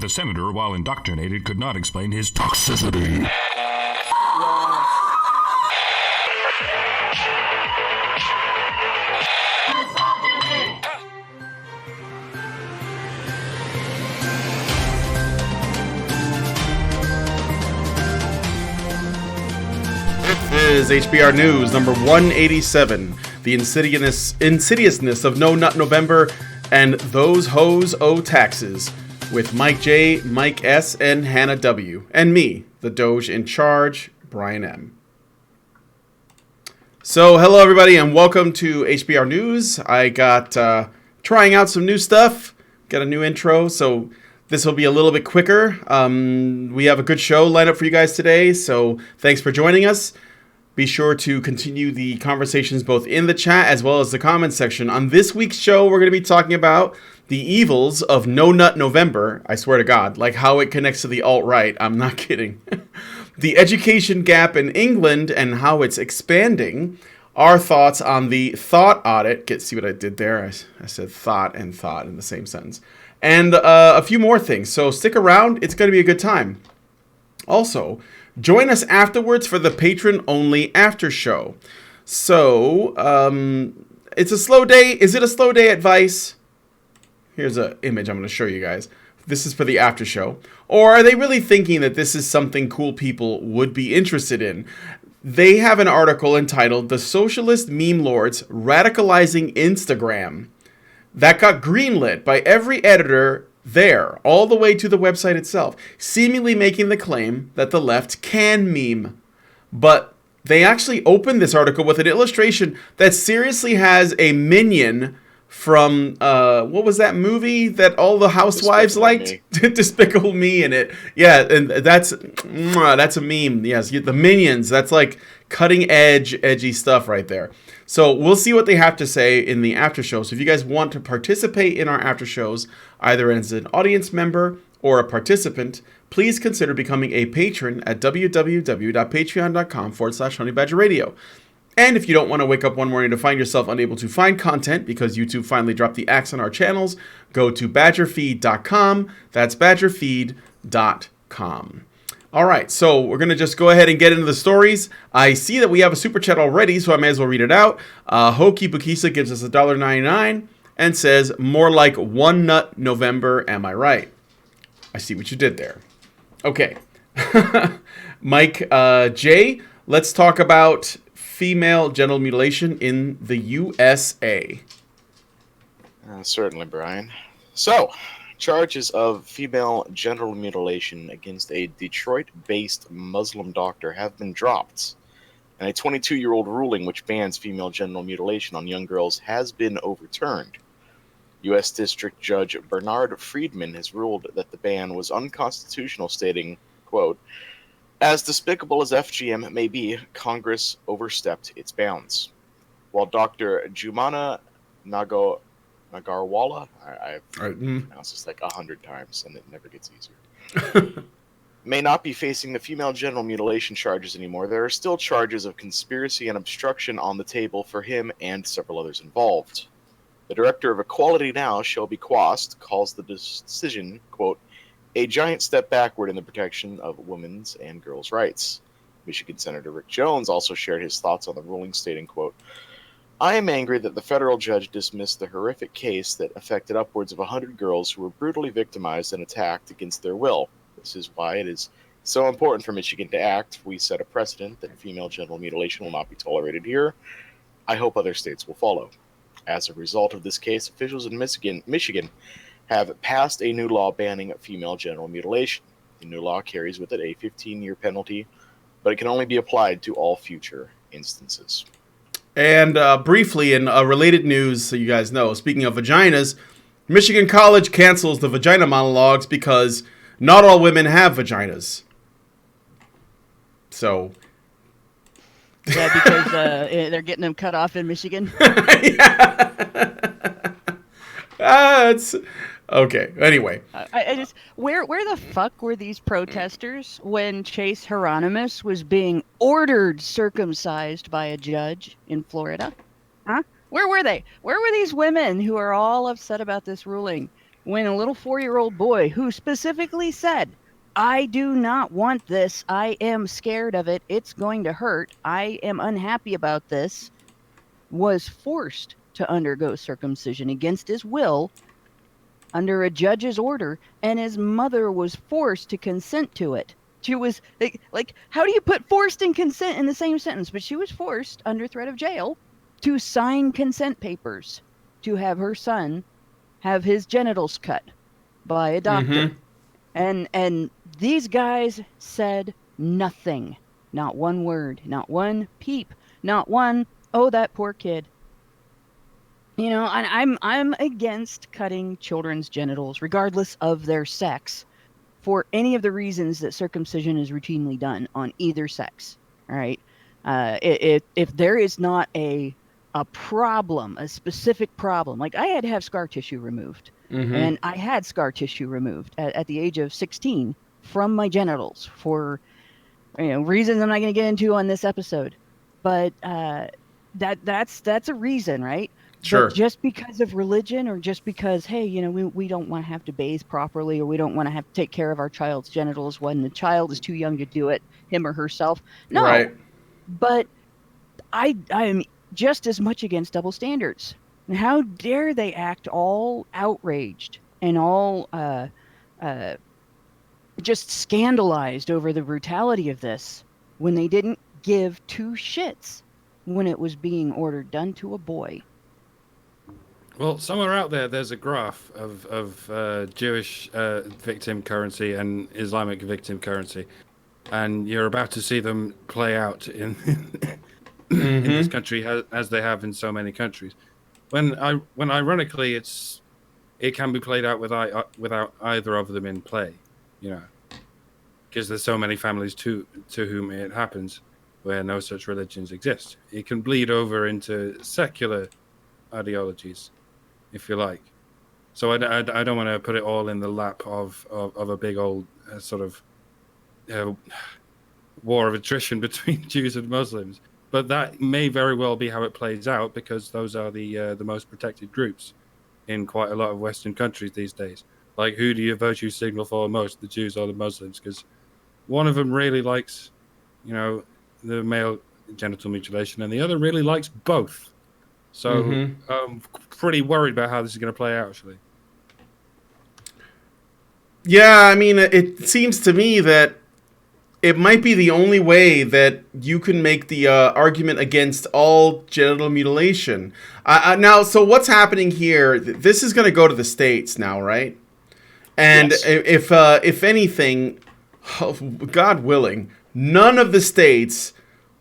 the senator, while indoctrinated, could not explain his toxicity. This is HBR News number 187, the insidiousness of No Nut November and those hoes owe taxes, with Mike J, Mike S, and Hannah W, and me, the Doge in charge, Brian M. So hello everybody and welcome to HBR News. I got trying out some new stuff, got a new intro, so this will be a little bit quicker. We have a good show lined up for you guys today, so thanks for joining us. Be sure to continue the conversations both in the chat as well as the comments section. On this week's show, we're going to be talking about the evils of No Nut November. I swear to God, like how it connects to the alt-right. I'm not kidding. The education gap in England and how it's expanding. Our thoughts on the thought audit. See what I did there? I said thought and thought in the same sentence. And a few more things. So stick around. It's going to be a good time. Also, join us afterwards for the patron-only after show. So, it's a slow day. Is it a slow day at Vice? Here's an image I'm going to show you guys. This is for the after show. Or are they really thinking that this is something cool people would be interested in? They have an article entitled "The Socialist Meme Lords Radicalizing Instagram" that got greenlit by every editor there, all the way to the website itself, seemingly making the claim that the left can meme. But they actually opened this article with an illustration that seriously has a minion from, what was that movie that all the housewives liked? Despicable Me in it. Yeah, and that's a meme. Yes, the Minions, that's like cutting edge, edgy stuff right there. So we'll see what they have to say in the after show. So if you guys want to participate in our after shows, either as an audience member or a participant, please consider becoming a patron at www.patreon.com/honeybadgerradio. And if you don't want to wake up one morning to find yourself unable to find content because YouTube finally dropped the axe on our channels, go to badgerfeed.com. That's badgerfeed.com. All right, so we're going to just go ahead and get into the stories. I see that we have a super chat already, so I may as well read it out. Hoki Bukisa gives us $1.99 and says, "More like one nut November, am I right?" I see what you did there. Okay. Mike J, let's talk about female genital mutilation in the USA. Certainly, Brian. So, charges of female genital mutilation against a Detroit-based Muslim doctor have been dropped, and a 22-year-old ruling which bans female genital mutilation on young girls has been overturned. U.S. District Judge Bernard Friedman has ruled that the ban was unconstitutional, stating, quote, "As despicable as FGM may be, Congress overstepped its bounds." While Dr. Jumana Nagarwala, I've pronounced this like 100 times and it never gets easier, may not be facing the female genital mutilation charges anymore, there are still charges of conspiracy and obstruction on the table for him and several others involved. The director of Equality Now, Shelby Quast, calls the decision, quote, "a giant step backward in the protection of women's and girls' rights." Michigan Senator Rick Jones also shared his thoughts on the ruling, stating, quote, "I am angry that the federal judge dismissed the horrific case that affected upwards of 100 girls who were brutally victimized and attacked against their will. This is why it is so important for Michigan to act. We set a precedent that female genital mutilation will not be tolerated here. I hope other states will follow." As a result of this case, officials in Michigan have passed a new law banning female genital mutilation. The new law carries with it a 15-year penalty, but it can only be applied to all future instances. And briefly, in related news, so you guys know, speaking of vaginas, Michigan College cancels the vagina monologues because not all women have vaginas. So... Yeah, because they're getting them cut off in Michigan. It's okay. Anyway, I just where the fuck were these protesters when Chase Hieronymus was being ordered circumcised by a judge in Florida? Huh? Where were they? Where were these women who are all upset about this ruling? when a little 4-year-old boy who specifically said, I do not want this. I am scared of it. It's going to hurt. I am unhappy about this, was forced to undergo circumcision against his will under a judge's order, and his mother was forced to consent to it. She was like, how do you put forced and consent in the same sentence? But she was forced, under threat of jail, to sign consent papers to have her son have his genitals cut by a doctor. And these guys said nothing. Not one word, not one peep, not one, oh, that poor kid. You know, and I'm against cutting children's genitals, regardless of their sex, for any of the reasons that circumcision is routinely done on either sex. All right, if there is not a problem, a specific problem, like I had to have scar tissue removed, and I had scar tissue removed at the age of 16 from my genitals for reasons I'm not going to get into on this episode, but that's a reason, right? Sure. But just because of religion, or just because, hey, we don't want to have to bathe properly, or we don't want to have to take care of our child's genitals when the child is too young to do it, him or herself. No, right. But I am just as much against double standards. And how dare they act all outraged and all just scandalized over the brutality of this when they didn't give two shits when it was being ordered done to a boy. Well, somewhere out there's a graph of Jewish victim currency and Islamic victim currency, and you're about to see them play out in in this country as they have in so many countries. When ironically it can be played out without either of them in play, because there's so many families to whom it happens where no such religions exist. It can bleed over into secular ideologies, if you like. So I don't want to put it all in the lap of a big old sort of war of attrition between Jews and Muslims. But that may very well be how it plays out, because those are the most protected groups in quite a lot of Western countries these days. Like, who do you virtue signal for most, the Jews or the Muslims? Because one of them really likes, the male genital mutilation, and the other really likes both. So I'm pretty worried about how this is going to play out, actually. Yeah, I mean, it seems to me that it might be the only way that you can make the argument against all genital mutilation. Now, so what's happening here? This is going to go to the States now, right? And Yes. if anything, God willing, none of the states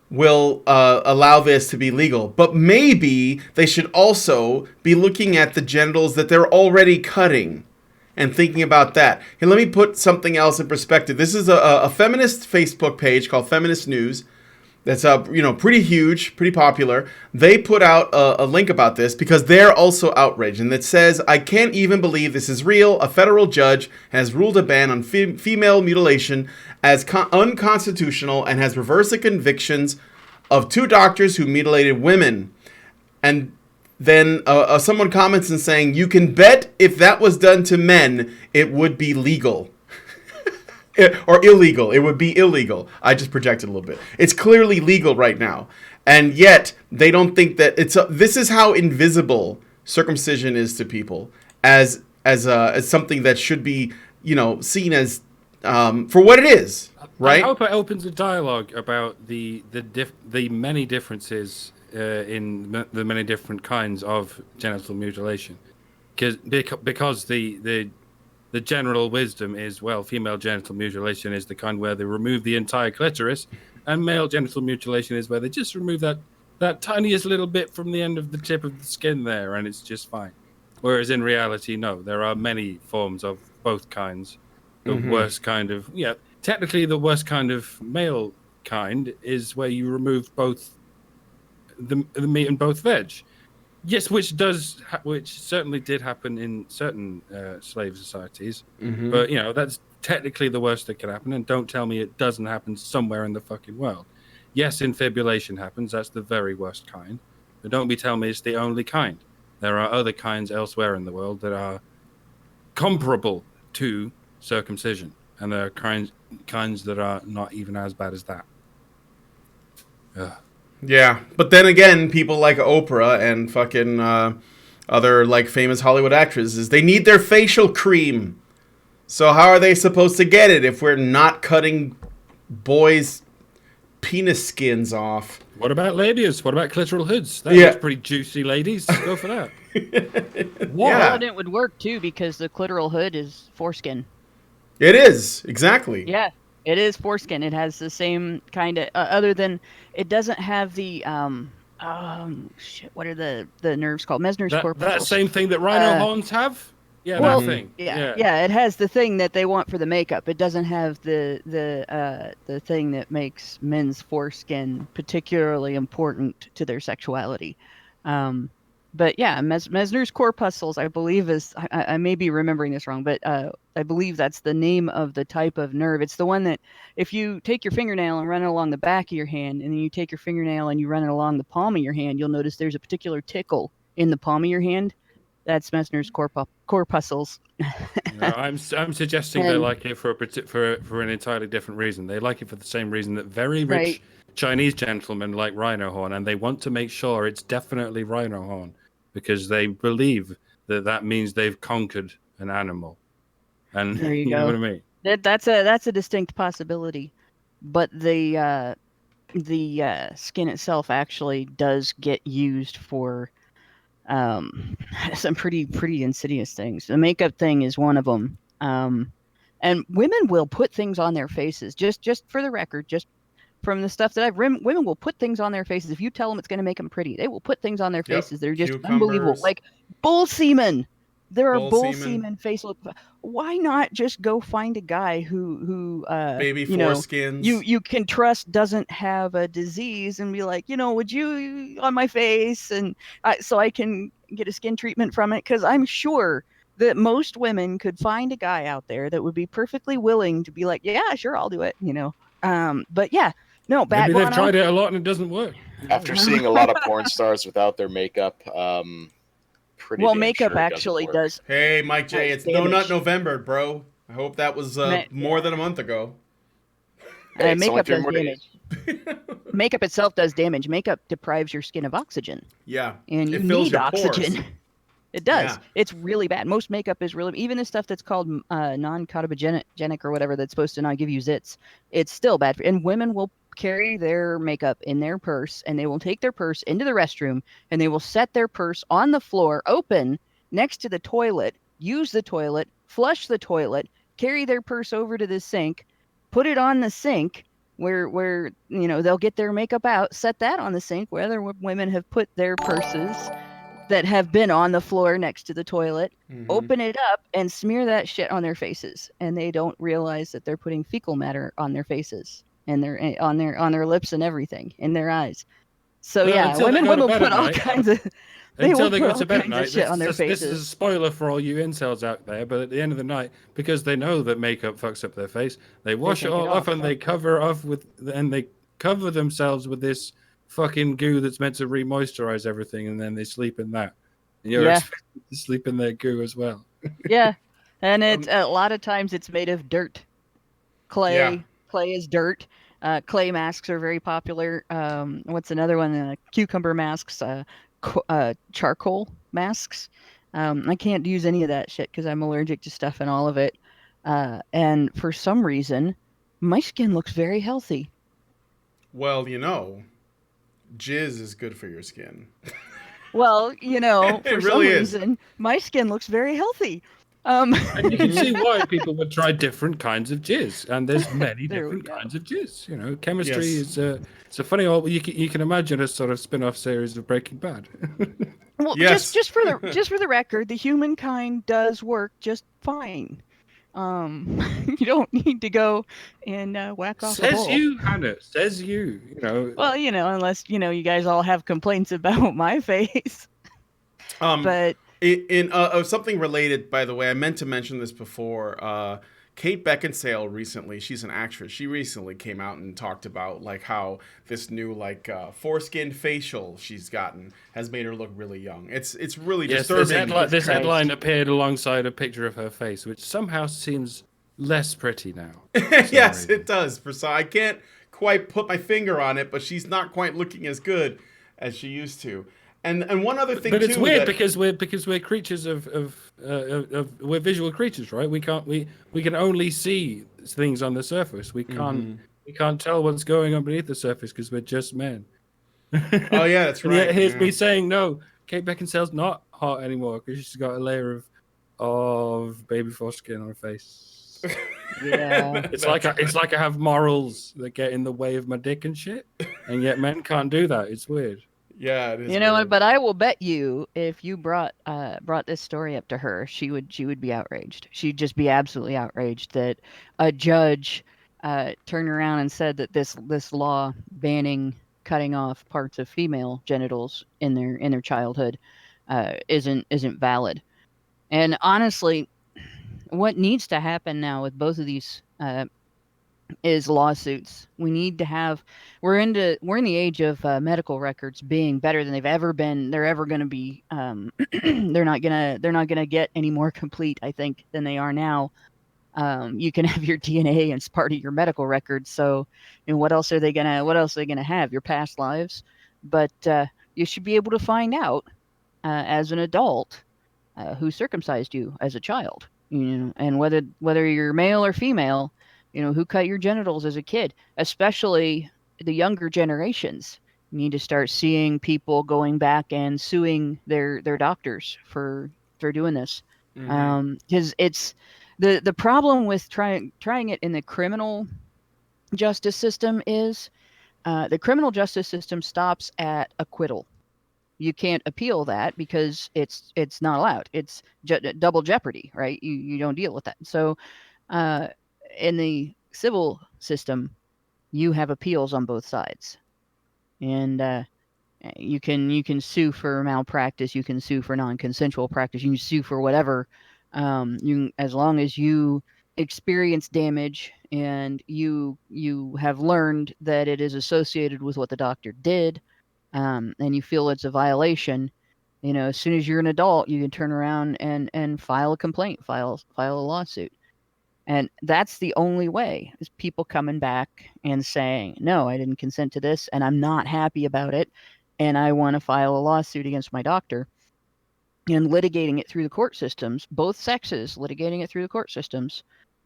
will allow this to be legal. But maybe they should also be looking at the genitals that they're already cutting and thinking about that. Hey, let me put something else in perspective. This is a feminist Facebook page called Feminist News. That's pretty huge, pretty popular. They put out a link about this because they're also outraged, and it says, "I can't even believe this is real. A federal judge has ruled a ban on female mutilation as unconstitutional and has reversed the convictions of 2 doctors who mutilated women." And then someone comments and saying, "You can bet if that was done to men, it would be legal." Or illegal. It would be illegal. I just projected a little bit. It's clearly legal right now. And yet, they don't think that this is how invisible circumcision is to people as something that should be, seen as for what it is, right? I hope it opens a dialogue about the many differences in the many different kinds of genital mutilation. Because the general wisdom is, well, female genital mutilation is the kind where they remove the entire clitoris, and male genital mutilation is where they just remove that tiniest little bit from the end of the tip of the skin there, and it's just fine. Whereas in reality, no, there are many forms of both kinds. The worst kind of, technically the worst kind of male kind is where you remove both the meat and both veg. Yes, which certainly did happen in certain slave societies, but that's technically the worst that could happen. And don't tell me it doesn't happen somewhere in the fucking world. Yes, infibulation happens. That's the very worst kind. But don't be telling me it's the only kind. There are other kinds elsewhere in the world that are comparable to circumcision, and there are kinds that are not even as bad as that. Ugh. Yeah, but then again, people like Oprah and fucking other like famous Hollywood actresses, they need their facial cream. So how are they supposed to get it if we're not cutting boys' penis skins off? What about labias? What about clitoral hoods? That Yeah. looks pretty juicy, ladies. Go for that. Yeah. Well, and it would work too because the clitoral hood is foreskin. It is, exactly. Yeah, it is foreskin. It has the same kind of, other than it doesn't have the shit. What are the nerves called? Mesner's That corpuscles. same thing that rhino horns have. Yeah, Well, that thing. Yeah, it has the thing that they want for the makeup. It doesn't have the thing that makes men's foreskin particularly important to their sexuality. But yeah, Mesner's corpuscles, I believe, is I may be remembering this wrong, but I believe that's the name of the type of nerve. It's the one that if you take your fingernail and run it along the back of your hand, and then you take your fingernail and you run it along the palm of your hand, you'll notice there's a particular tickle in the palm of your hand. That's Mesner's corpuscles. No, I'm suggesting they like it for an entirely different reason. They like it for the same reason that very rich Chinese gentlemen like rhino horn, and they want to make sure it's definitely rhino horn because they believe that means they've conquered an animal. And there you go. know what I mean? That's a distinct possibility, but the skin itself actually does get used for some pretty insidious things. The makeup thing is one of them. And women will put things on their faces. Just for the record, just from the stuff that I've read, women will put things on their faces. If you tell them it's going to make them pretty, they will put things on their faces. They're just unbelievable. Like bull semen. There are bull semen facial. Why not just go find a guy who baby foreskins you can trust doesn't have a disease and be like, would you on my face and so I can get a skin treatment from it? Because I'm sure that most women could find a guy out there that would be perfectly willing to be like, yeah, sure, I'll do it. But yeah, no, maybe they've tried it a lot and it doesn't work. After seeing a lot of porn stars without their makeup, makeup actually does. Hey, Mike J, it's No Nut November, bro. I hope that was more than a month ago. Makeup does damage. Makeup itself does damage. Makeup deprives your skin of oxygen. Yeah, and you need oxygen. It does. Yeah. It's really bad. Most makeup is really, even the stuff that's called non-cotogenic or whatever that's supposed to not give you zits, it's still bad. And women will carry their makeup in their purse, and they will take their purse into the restroom, and they will set their purse on the floor, open, next to the toilet, use the toilet, flush the toilet, carry their purse over to the sink, put it on the sink, where they'll get their makeup out, set that on the sink where other women have put their purses that have been on the floor next to the toilet, open it up and smear that shit on their faces, and they don't realize that they're putting fecal matter on their faces and on their lips and everything, in their eyes. So women will put all kinds of until they go to bed at night. Shit on their faces. This is a spoiler for all you incels out there, but at the end of the night, because they know that makeup fucks up their face, they wash it all off and they cover themselves with this fucking goo that's meant to re-moisturize everything, and then they sleep in that. And you're expected to sleep in their goo as well. Yeah, and it's a lot of times it's made of dirt, clay. Yeah. Clay is dirt. Clay masks are very popular. What's another one? Cucumber masks. Charcoal masks. I can't use any of that shit because I'm allergic to stuff and all of it. And for some reason, my skin looks very healthy. Well, jizz is good for your skin. Well, for some reason, my skin looks very healthy. And you can see why people would try different kinds of jizz, and there's many different kinds of jizz. Chemistry is it's a funny old. You can imagine a sort of spin-off series of Breaking Bad. Well, just for the record, the humankind does work just fine. You don't need to go and whack off. Says you, Hannah. Says you. Well, unless you guys all have complaints about my face. But in something related, by the way, I meant to mention this before. Kate Beckinsale recently, she's an actress. She recently came out and talked about like how this new like foreskin facial she's gotten has made her look really young. It's really Yes, disturbing. this headline appeared alongside a picture of her face, which somehow seems less pretty now. Yes, it does. So I can't quite put my finger on it, but she's not quite looking as good as she used to. And one other thing, but it's too, weird that, because we're creatures of we're visual creatures, right? We can only see things on the surface. We can't tell what's going on beneath the surface because we're just men. Oh yeah, that's And right. yet here's Yeah. me saying no. Kate Beckinsale's not hot anymore because she's got a layer of baby foreskin on her face. Yeah. It's like I have morals that get in the way of my dick and shit, and yet men can't do that. It's weird. Yeah, it is. You know what? weird. But I will bet you, if you brought this story up to her, she would be outraged. She'd just be absolutely outraged that a judge turned around and said that this law banning cutting off parts of female genitals in their childhood isn't valid. And honestly, what needs to happen now with both of these is lawsuits. We need to have. We're in the age of medical records being better than they've ever been. They're ever going to be. They're not gonna get any more complete, I think, than they are now. You can have your DNA as part of your medical records. So, what else are they gonna have? Your past lives, but you should be able to find out as an adult who circumcised you as a child, and whether you're male or female, who cut your genitals as a kid, especially the younger generations. You need to start seeing people going back and suing their doctors for doing this, because it's the problem with trying it in the criminal justice system is the criminal justice system stops at acquittal. You can't appeal that because it's not allowed. It's double jeopardy, right? You don't deal with that. So uh, in the civil system, you have appeals on both sides, and you can sue for malpractice, you can sue for non-consensual practice, you can sue for whatever. As long as you experience damage and you have learned that it is associated with what the doctor did, and you feel it's a violation, as soon as you're an adult, you can turn around and file a complaint, file a lawsuit. And that's the only way, is people coming back and saying, no, I didn't consent to this and I'm not happy about it. And I want to file a lawsuit against my doctor, and litigating it through the court systems, both sexes litigating it through the court systems,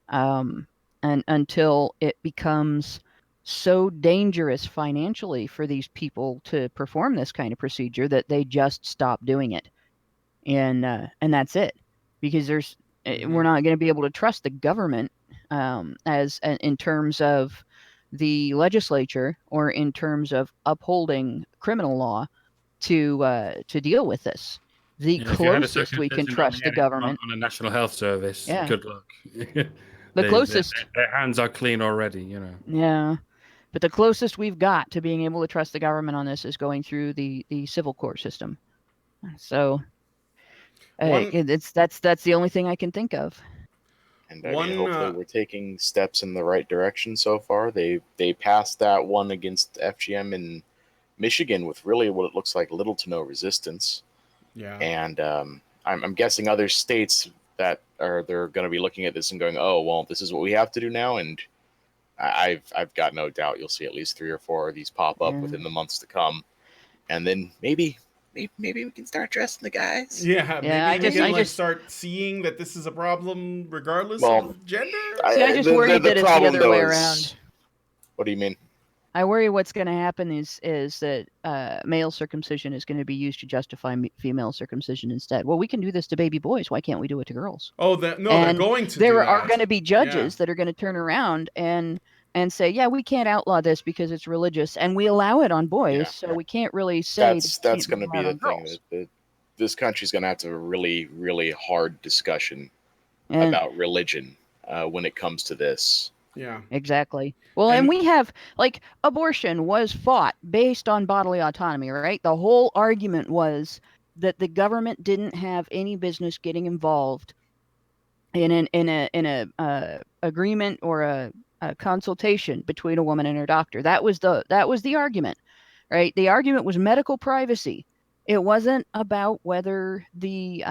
and until it becomes so dangerous financially for these people to perform this kind of procedure that they just stop doing it, and that's it, because we're not going to be able to trust the government as in terms of the legislature or in terms of upholding criminal law to deal with this. The If you had a closest we can circumcision trust the government, on a national health service, Yeah. good luck. the closest, their hands are clean already, yeah, but the closest we've got to being able to trust the government on this is going through the civil court system. So that's the only thing I can think of. And I mean, hopefully we're taking steps in the right direction so far. They passed that one against FGM in Michigan with really what it looks like little to no resistance. Yeah. And I'm guessing other states they're going to be looking at this and going, oh, well, this is what we have to do now. And I've got no doubt you'll see at least 3 or 4 of these pop up within the months to come. And then maybe we can start dressing the guys. Yeah, Yeah, maybe we can start seeing that this is a problem regardless of gender. I just worry that it's the other way around. What do you mean? I worry what's going to happen is that male circumcision is going to be used to justify female circumcision instead. Well, we can do this to baby boys. Why can't we do it to girls? Oh, they're going to. There are going to be judges that are going to turn around and say, yeah, we can't outlaw this because it's religious, and we allow it on boys, so we can't really say that's going to be the thing. That this country's going to have to have a really, really hard discussion about religion when it comes to this. Yeah, exactly. Well, and we have, like, abortion was fought based on bodily autonomy, right? The whole argument was that the government didn't have any business getting involved in a agreement or a consultation between a woman and her doctor. That was the argument, right? The argument was medical privacy. It wasn't about whether the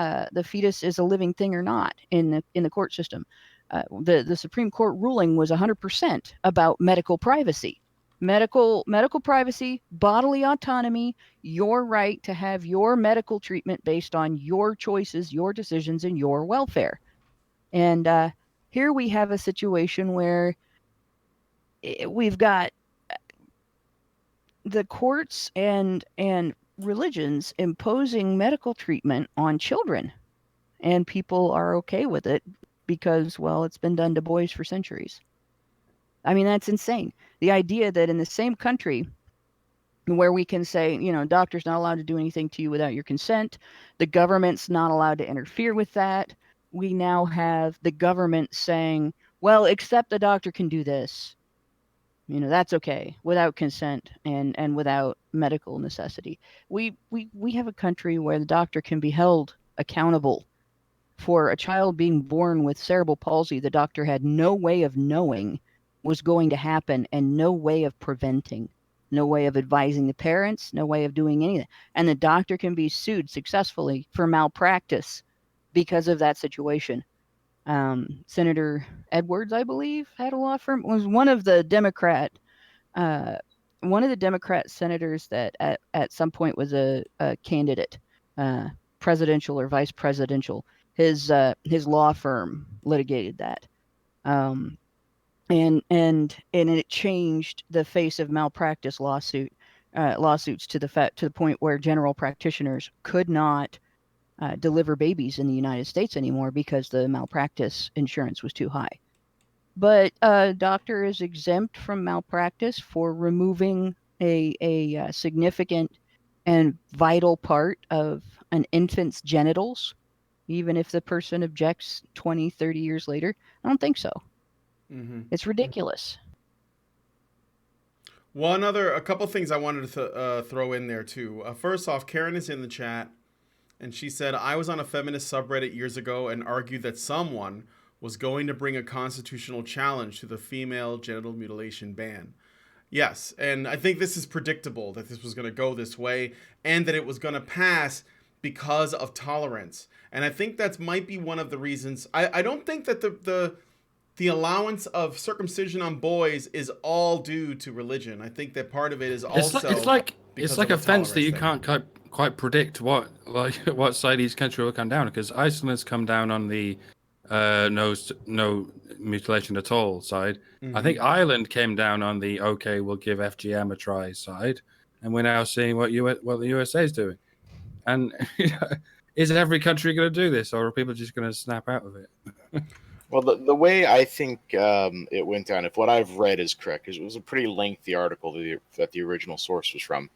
fetus is a living thing or not in the court system. The Supreme Court ruling was 100% about medical privacy. Medical privacy, bodily autonomy, your right to have your medical treatment based on your choices, your decisions, and your welfare. And here we have a situation where we've got the courts and religions imposing medical treatment on children, and people are okay with it because, well, it's been done to boys for centuries. I mean, that's insane. The idea that in the same country where we can say, doctor's not allowed to do anything to you without your consent, the government's not allowed to interfere with that. We now have the government saying, well, except the doctor can do this. That's okay without consent and without medical necessity. We have a country where the doctor can be held accountable for a child being born with cerebral palsy the doctor had no way of knowing was going to happen and no way of preventing, no way of advising the parents, no way of doing anything. And the doctor can be sued successfully for malpractice because of that situation. Senator Edwards, I believe, had a law firm, was one of the Democrat senators that at some point was a candidate, presidential or vice presidential. His law firm litigated that, and it changed the face of malpractice lawsuits to the point where general practitioners could not deliver babies in the United States anymore because the malpractice insurance was too high. But a doctor is exempt from malpractice for removing a significant and vital part of an infant's genitals, even if the person objects 20, 30 years later. I don't think so. Mm-hmm. It's ridiculous. A couple things I wanted to throw in there too. First off, Karen is in the chat, and she said, I was on a feminist subreddit years ago and argued that someone was going to bring a constitutional challenge to the female genital mutilation ban. Yes, and I think this is predictable that this was going to go this way and that it was going to pass because of tolerance. And I think that might be one of the reasons. I don't think that the allowance of circumcision on boys is all due to religion. I think that part of it is also it's like a fence that you can't quite predict what side each country will come down, because Iceland has come down on the no mutilation at all side. Mm-hmm. I think Ireland came down on the okay, we'll give FGM a try side, and we're now seeing what the USA is doing. And is every country going to do this, or are people just going to snap out of it? Well, the way I think it went down, if what I've read is correct, because it was a pretty lengthy article that the original source was from.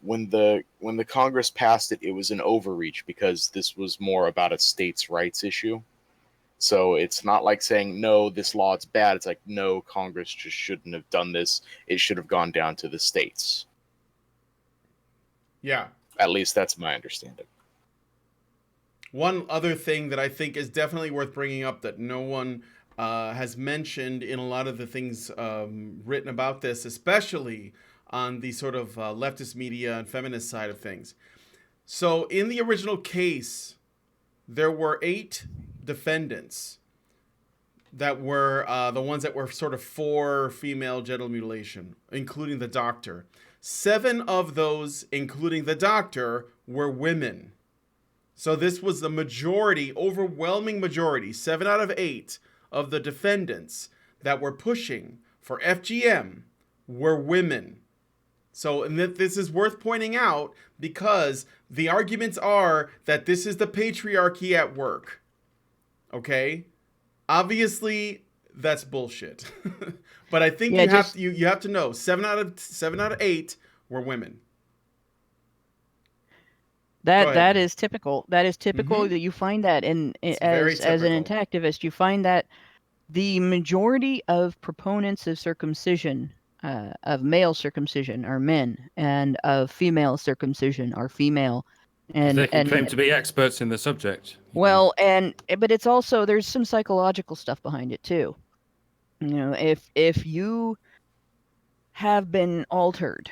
When the Congress passed it, it was an overreach because this was more about a states' rights issue. So it's not like saying, no, this law is bad. It's like, no, Congress just shouldn't have done this. It should have gone down to the states. Yeah. At least that's my understanding. One other thing that I think is definitely worth bringing up that no one has mentioned in a lot of the things written about this, especially on the sort of leftist media and feminist side of things. So in the original case, there were 8 defendants that were the ones that were sort of for female genital mutilation, including the doctor. 7 of those, including the doctor, were women. So this was the majority, overwhelming majority, 7 out of 8 of the defendants that were pushing for FGM were women. So and this is worth pointing out because the arguments are that this is the patriarchy at work. Okay? Obviously, that's bullshit. But I think you have to know 7 out of 8 were women. That is typical. That is typical. Mm-hmm. That you find that as an anti-activist, you find that the majority of proponents of circumcision, of male circumcision, are men, and of female circumcision are female. And They can claim to be experts in the subject. well, but it's also, there's some psychological stuff behind it too. If you have been altered,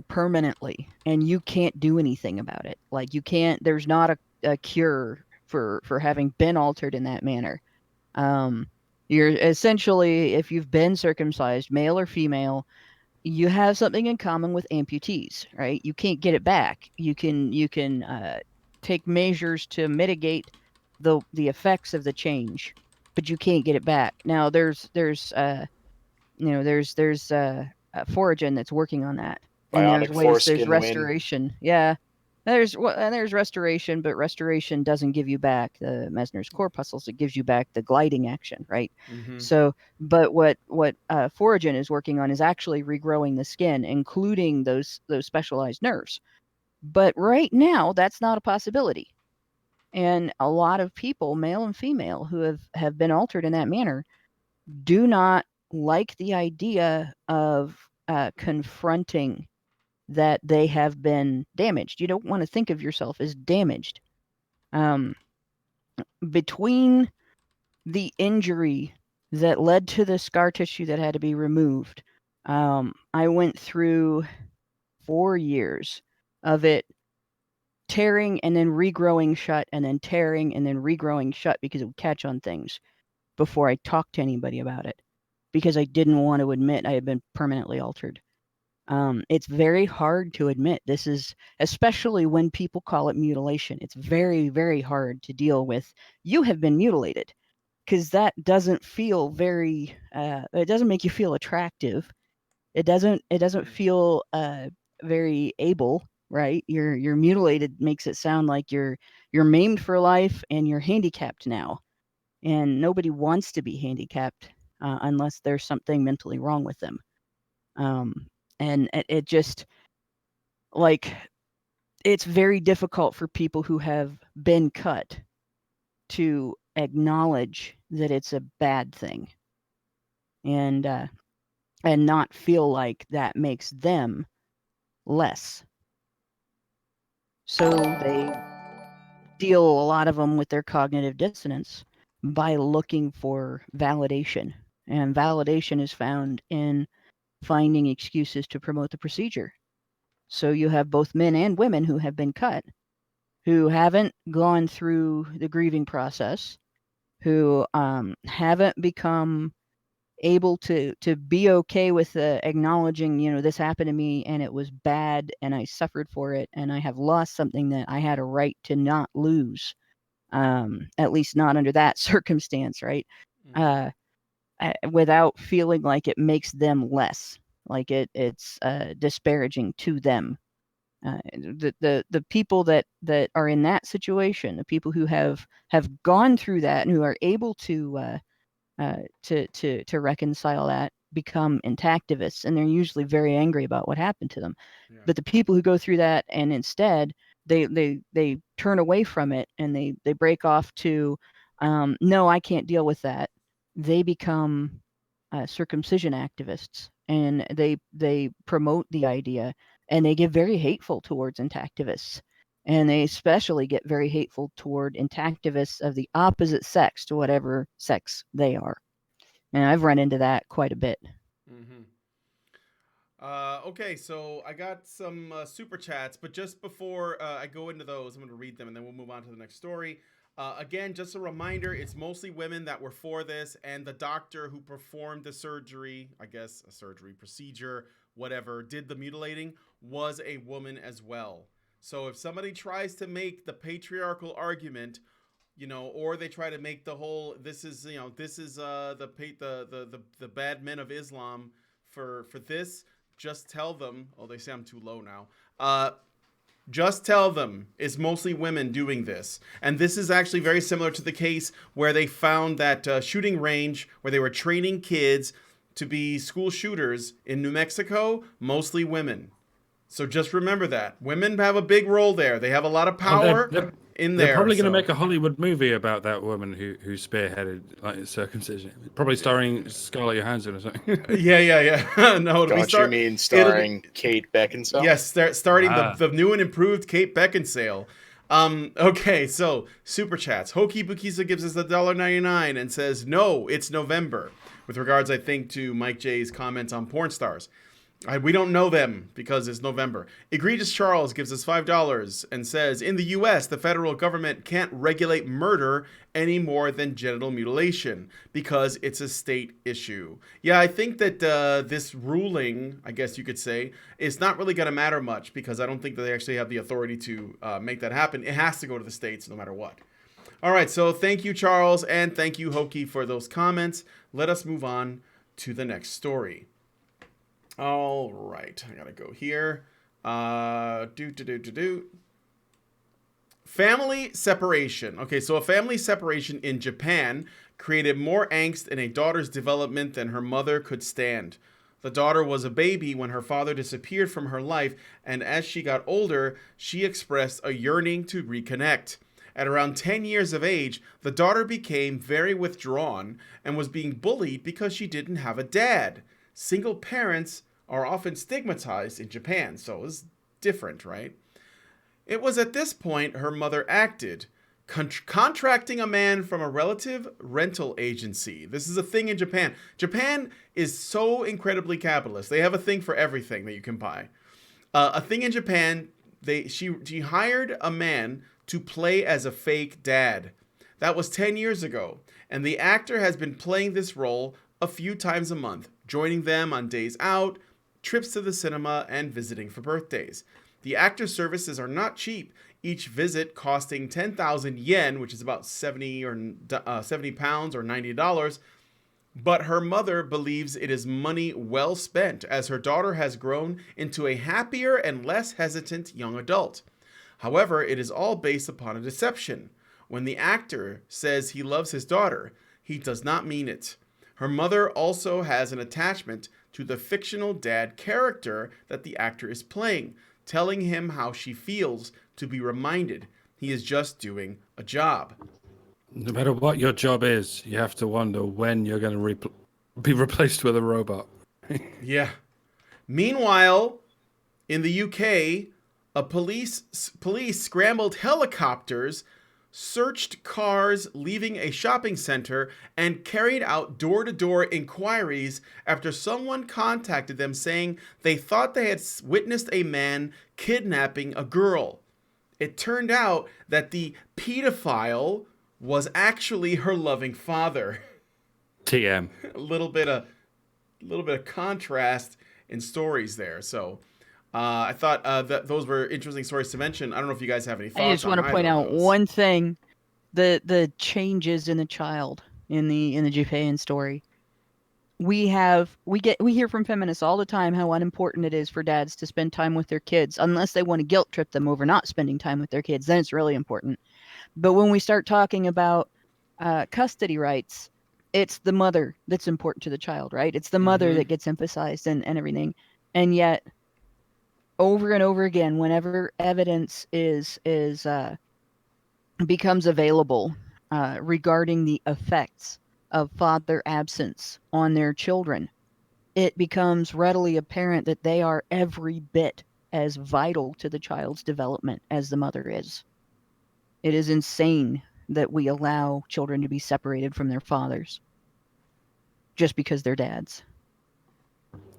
permanently, and you can't do anything about it, like there's not a cure for having been altered in that manner. You're essentially, if you've been circumcised, male or female, you have something in common with amputees, right? You can't get it back. You can take measures to mitigate the effects of the change, but you can't get it back. Now there's Foragen that's working on that, and there's Bionic ways. There's foreskin win. restoration. Yeah, there's restoration, but restoration doesn't give you back the Mesner's corpuscles. It gives you back the gliding action, right? Mm-hmm. So, but what Foragen is working on is actually regrowing the skin, including those specialized nerves. But right now, that's not a possibility. And a lot of people, male and female, who have been altered in that manner, do not like the idea of confronting that they have been damaged. You don't want to think of yourself as damaged. Between the injury that led to the scar tissue that had to be removed, I went through 4 years of it tearing and then regrowing shut, and then tearing and then regrowing shut, because it would catch on things before I talked to anybody about it, because I didn't want to admit I had been permanently altered. It's very hard to admit. This is, especially when people call it mutilation. It's very, very hard to deal with. You have been mutilated, because that doesn't feel very. It doesn't make you feel attractive. It doesn't feel very able, right? You're mutilated makes it sound like you're maimed for life and you're handicapped now, and nobody wants to be handicapped unless there's something mentally wrong with them. And it just, like, it's very difficult for people who have been cut to acknowledge that it's a bad thing, and not feel like that makes them less. So they deal, a lot of them, with their cognitive dissonance by looking for validation. And validation is found in finding excuses to promote the procedure. So you have both men and women who have been cut, who haven't gone through the grieving process, who haven't become able to be okay with acknowledging, this happened to me and it was bad and I suffered for it and I have lost something that I had a right to not lose, at least not under that circumstance, right? Without feeling like it makes them less, like it's disparaging to them. The people that are in that situation, the people who have gone through that and who are able to reconcile that, become intactivists, and they're usually very angry about what happened to them. Yeah. But the people who go through that and instead they turn away from it and they break off to, no, I can't deal with that. They become circumcision activists, and they promote the idea, and they get very hateful towards intactivists. And they especially get very hateful toward intactivists of the opposite sex to whatever sex they are. And I've run into that quite a bit. Mm-hmm. Okay, so I got some super chats, but just before I go into those, I'm going to read them and then we'll move on to the next story. Again, just a reminder, it's mostly women that were for this, and the doctor who performed the surgery, I guess a surgery procedure, whatever, did the mutilating, was a woman as well. So if somebody tries to make the patriarchal argument, or they try to make the whole, this is the bad men of Islam for this, just tell them. Oh, they say I'm too low now. Just tell them it's mostly women doing this. And this is actually very similar to the case where they found that shooting range where they were training kids to be school shooters in New Mexico, mostly women. So just remember that. Women have a big role there. They have a lot of power in there. They're probably going to make a Hollywood movie about that woman who spearheaded circumcision. Probably starring Scarlett Johansson or something. Yeah. No, You mean starring Kate Beckinsale? Yes, starting the new and improved Kate Beckinsale. Okay, so super chats. Hoki Bukisa gives us $1.99 and says, "No, it's November." With regards, I think, to Mike J's comments on porn stars. We don't know them because it's November. Egregious Charles gives us $5 and says, "In the U.S., the federal government can't regulate murder any more than genital mutilation because it's a state issue." Yeah, I think that this ruling, I guess you could say, is not really going to matter much because I don't think that they actually have the authority to make that happen. It has to go to the states no matter what. All right, so thank you, Charles, and thank you, Hoki, for those comments. Let us move on to the next story. All right, I gotta go here. Family separation. Okay, so a family separation in Japan created more angst in a daughter's development than her mother could stand. The daughter was a baby when her father disappeared from her life, and as she got older, she expressed a yearning to reconnect. At around 10 years of age, the daughter became very withdrawn and was being bullied because she didn't have a dad. Single parents are often stigmatized in Japan, so it's different, right? It was at this point her mother acted, contracting a man from a relative rental agency. This is a thing in Japan. Japan is so incredibly capitalist. They have a thing for everything that you can buy. A thing in Japan, she hired a man to play as a fake dad. That was 10 years ago, and the actor has been playing this role a few times a month, joining them on days out, trips to the cinema, and visiting for birthdays. The actor's services are not cheap, each visit costing 10,000 yen, which is about 70 pounds or $90. But her mother believes it is money well spent, as her daughter has grown into a happier and less hesitant young adult. However, it is all based upon a deception. When the actor says he loves his daughter, he does not mean it. Her mother also has an attachment to the fictional dad character that the actor is playing, telling him how she feels to be reminded he is just doing a job. No matter what your job is, you have to wonder when you're going to be replaced with a robot. Yeah. Meanwhile, in the UK, police scrambled helicopters, searched cars leaving a shopping center, and carried out door-to-door inquiries after someone contacted them saying they thought they had witnessed a man kidnapping a girl. It turned out that the pedophile was actually her loving father. TM. a little bit of contrast in stories there. So I thought that those were interesting stories to mention. I don't know if you guys have any thoughts. I just want to point out one thing: the changes in the child in the Japan story. We hear from feminists all the time how unimportant it is for dads to spend time with their kids, unless they want to guilt trip them over not spending time with their kids. Then it's really important. But when we start talking about custody rights, it's the mother that's important to the child, right? It's the mother that gets emphasized and everything. And yet, over and over again, whenever evidence becomes available regarding the effects of father absence on their children, it becomes readily apparent that they are every bit as vital to the child's development as the mother is. It is insane that we allow children to be separated from their fathers just because they're dads.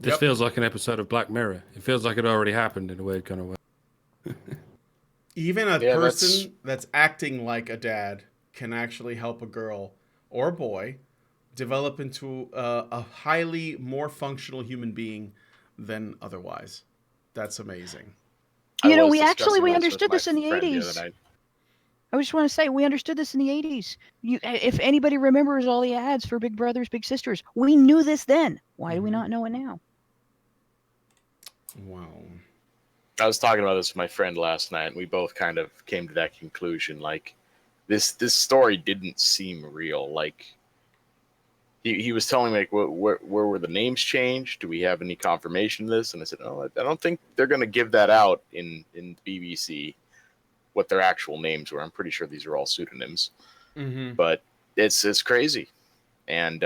This feels like an episode of Black Mirror. It feels like it already happened in a weird kind of way. Even a person that's acting like a dad can actually help a girl or a boy develop into a highly more functional human being than otherwise. That's amazing. We understood this in the 80s. I just want to say, we understood this in the 80s. If anybody remembers all the ads for Big Brothers, Big Sisters, we knew this then. Why do we not know it now? Wow. I was talking about this with my friend last night, and we both kind of came to that conclusion. Like, this story didn't seem real. Like, he was telling me, like, where were the names changed? Do we have any confirmation of this? And I said, oh, I don't think they're going to give that out in BBC, what their actual names were. I'm pretty sure these are all pseudonyms. But it's crazy. And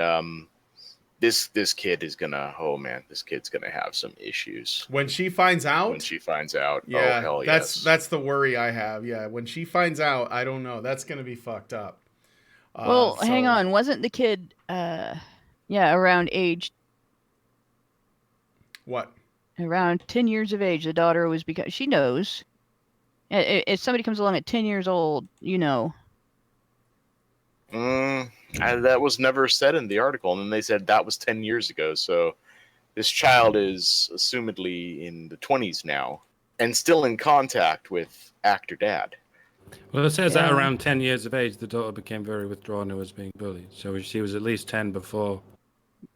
this kid is gonna, oh man, this kid's gonna have some issues When she finds out. when she finds out. Yeah, oh hell that's the worry I have. Yeah, when she finds out, I don't know. That's gonna be fucked up. Well, hang on. Wasn't the kid, around age, What? around 10 years of age? The daughter was, because she knows. If somebody comes along at 10 years old, you know. That was never said in the article, and then they said that was 10 years ago. So this child is assumedly in the 20s now, and still in contact with actor dad. Well, it says that around 10 years of age, the daughter became very withdrawn and was being bullied. So she was at least 10 before.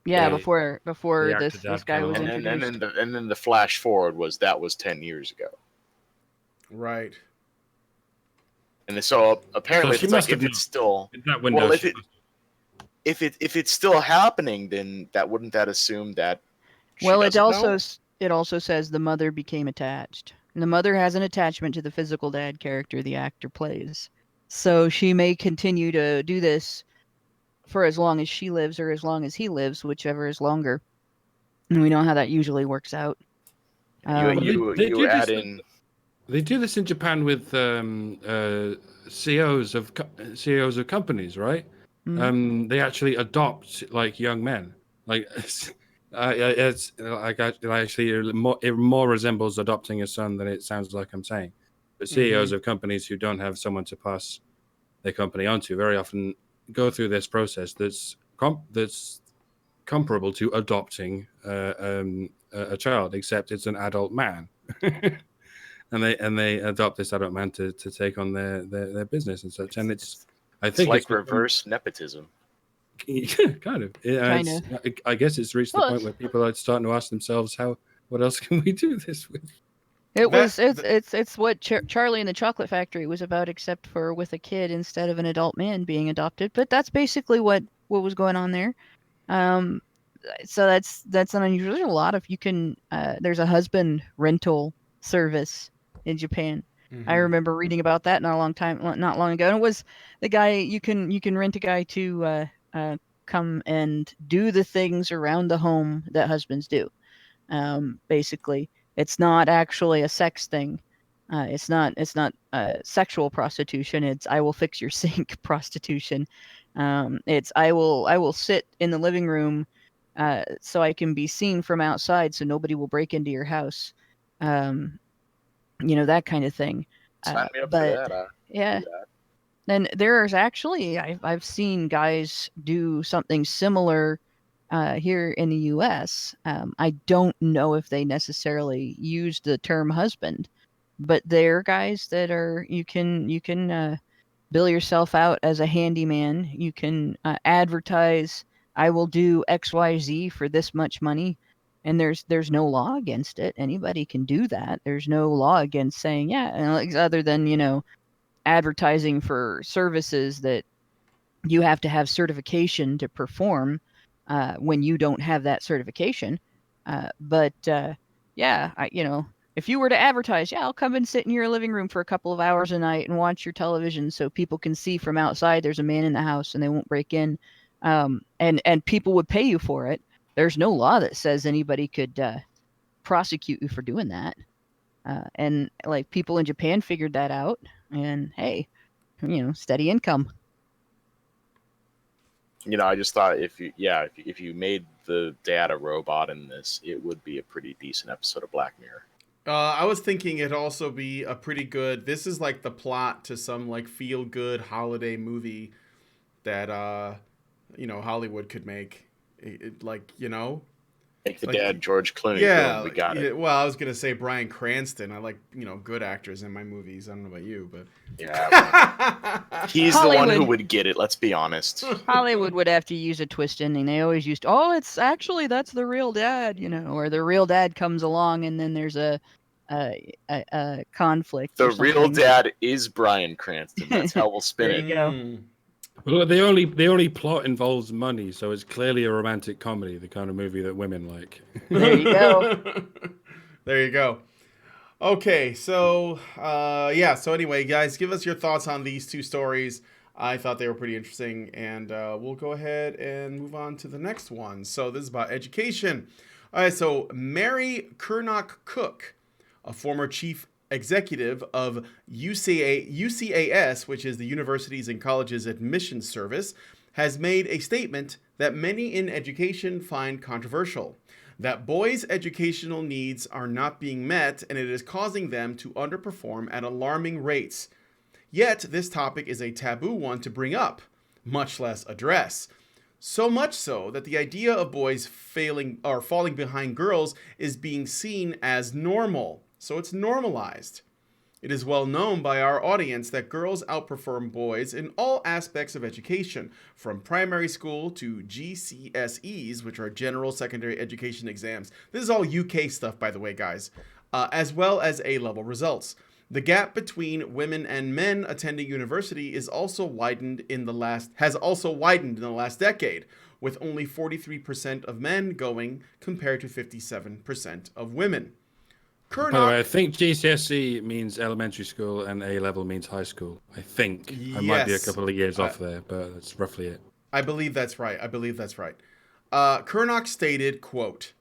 Yeah, before this guy was and introduced. then the flash forward was 10 years ago. Right. And so apparently, So it's like if it's still in that window. well, if it's still happening, then wouldn't that assume that? Well, it also says the mother became attached. And the mother has an attachment to the physical dad character the actor plays. So she may continue to do this for as long as she lives or as long as he lives, whichever is longer. And we know how that usually works out. You add in. They do this in Japan with CEOs of companies, right? Mm-hmm. They actually adopt like young men. Like it's like actually it more resembles adopting a son than it sounds like I'm saying. But CEOs of companies who don't have someone to pass their company onto very often go through this process that's comparable to adopting a child, except it's an adult man. And they adopt this adult man to take on their business and such, and it's like reverse nepotism. Kind of. I guess it's reached the point where people are starting to ask themselves, what else can we do this with? It's what Charlie and the Chocolate Factory was about, except for with a kid instead of an adult man being adopted. But that's basically what was going on there. So that's an unusual. There's a lot of there's a husband rental service in Japan. I remember reading about that not long ago. And it was the guy you can rent a guy to come and do the things around the home that husbands do. Basically, it's not actually a sex thing. It's not sexual prostitution. It's I will fix your sink prostitution. It's I will sit in the living room so I can be seen from outside, so nobody will break into your house. That kind of thing. Sign me up for that. Yeah. And there's actually I've seen guys do something similar here in the U.S. I don't know if they necessarily use the term husband, but they're guys that are you can bill yourself out as a handyman. You can advertise, I will do XYZ for this much money. And there's no law against it. Anybody can do that. There's no law against saying, other than, advertising for services that you have to have certification to perform when you don't have that certification. If you were to advertise, I'll come and sit in your living room for a couple of hours a night and watch your television so people can see from outside there's a man in the house and they won't break in. And people would pay you for it. There's no law that says anybody could prosecute you for doing that. And like people in Japan figured that out, and hey, steady income. I just thought if you made the dad a robot in this, it would be a pretty decent episode of Black Mirror. I was thinking it'd also be a pretty good. This is like the plot to some like feel good holiday movie that Hollywood could make. Make the dad George Clooney. Yeah, we got it. Well, I was gonna say Bryan Cranston. I like good actors in my movies. I don't know about you, but yeah, he's Hollywood. The one who would get it. Let's be honest. Hollywood would have to use a twist ending. They always used, it's actually that's the real dad, or the real dad comes along and then there's a conflict. The real dad is Bryan Cranston. That's how we'll spin it. There you go. Well, the only plot involves money, so it's clearly a romantic comedy, the kind of movie that women like. There you go. There you go. Okay, so So anyway, guys, give us your thoughts on these two stories. I thought they were pretty interesting, and we'll go ahead and move on to the next one. So this is about education. All right, so Mary Kernock Cook, a former chief executive of UCAS, which is the Universities and Colleges Admissions Service, has made a statement that many in education find controversial, that boys' educational needs are not being met and it is causing them to underperform at alarming rates. Yet, this topic is a taboo one to bring up, much less address. So much so that the idea of boys failing or falling behind girls is being seen as normal. So it's normalized. It is well known by our audience that girls outperform boys in all aspects of education, from primary school to GCSEs, which are General Secondary Education Exams. This is all UK stuff, by the way, guys, as well as A-level results. The gap between women and men attending university has also widened in the last decade, with only 43% of men going compared to 57% of women. By the way, I think GCSE means elementary school and A-level means high school. I think. I might be a couple of years off there, but that's roughly it. I believe that's right. Kernock stated, quote,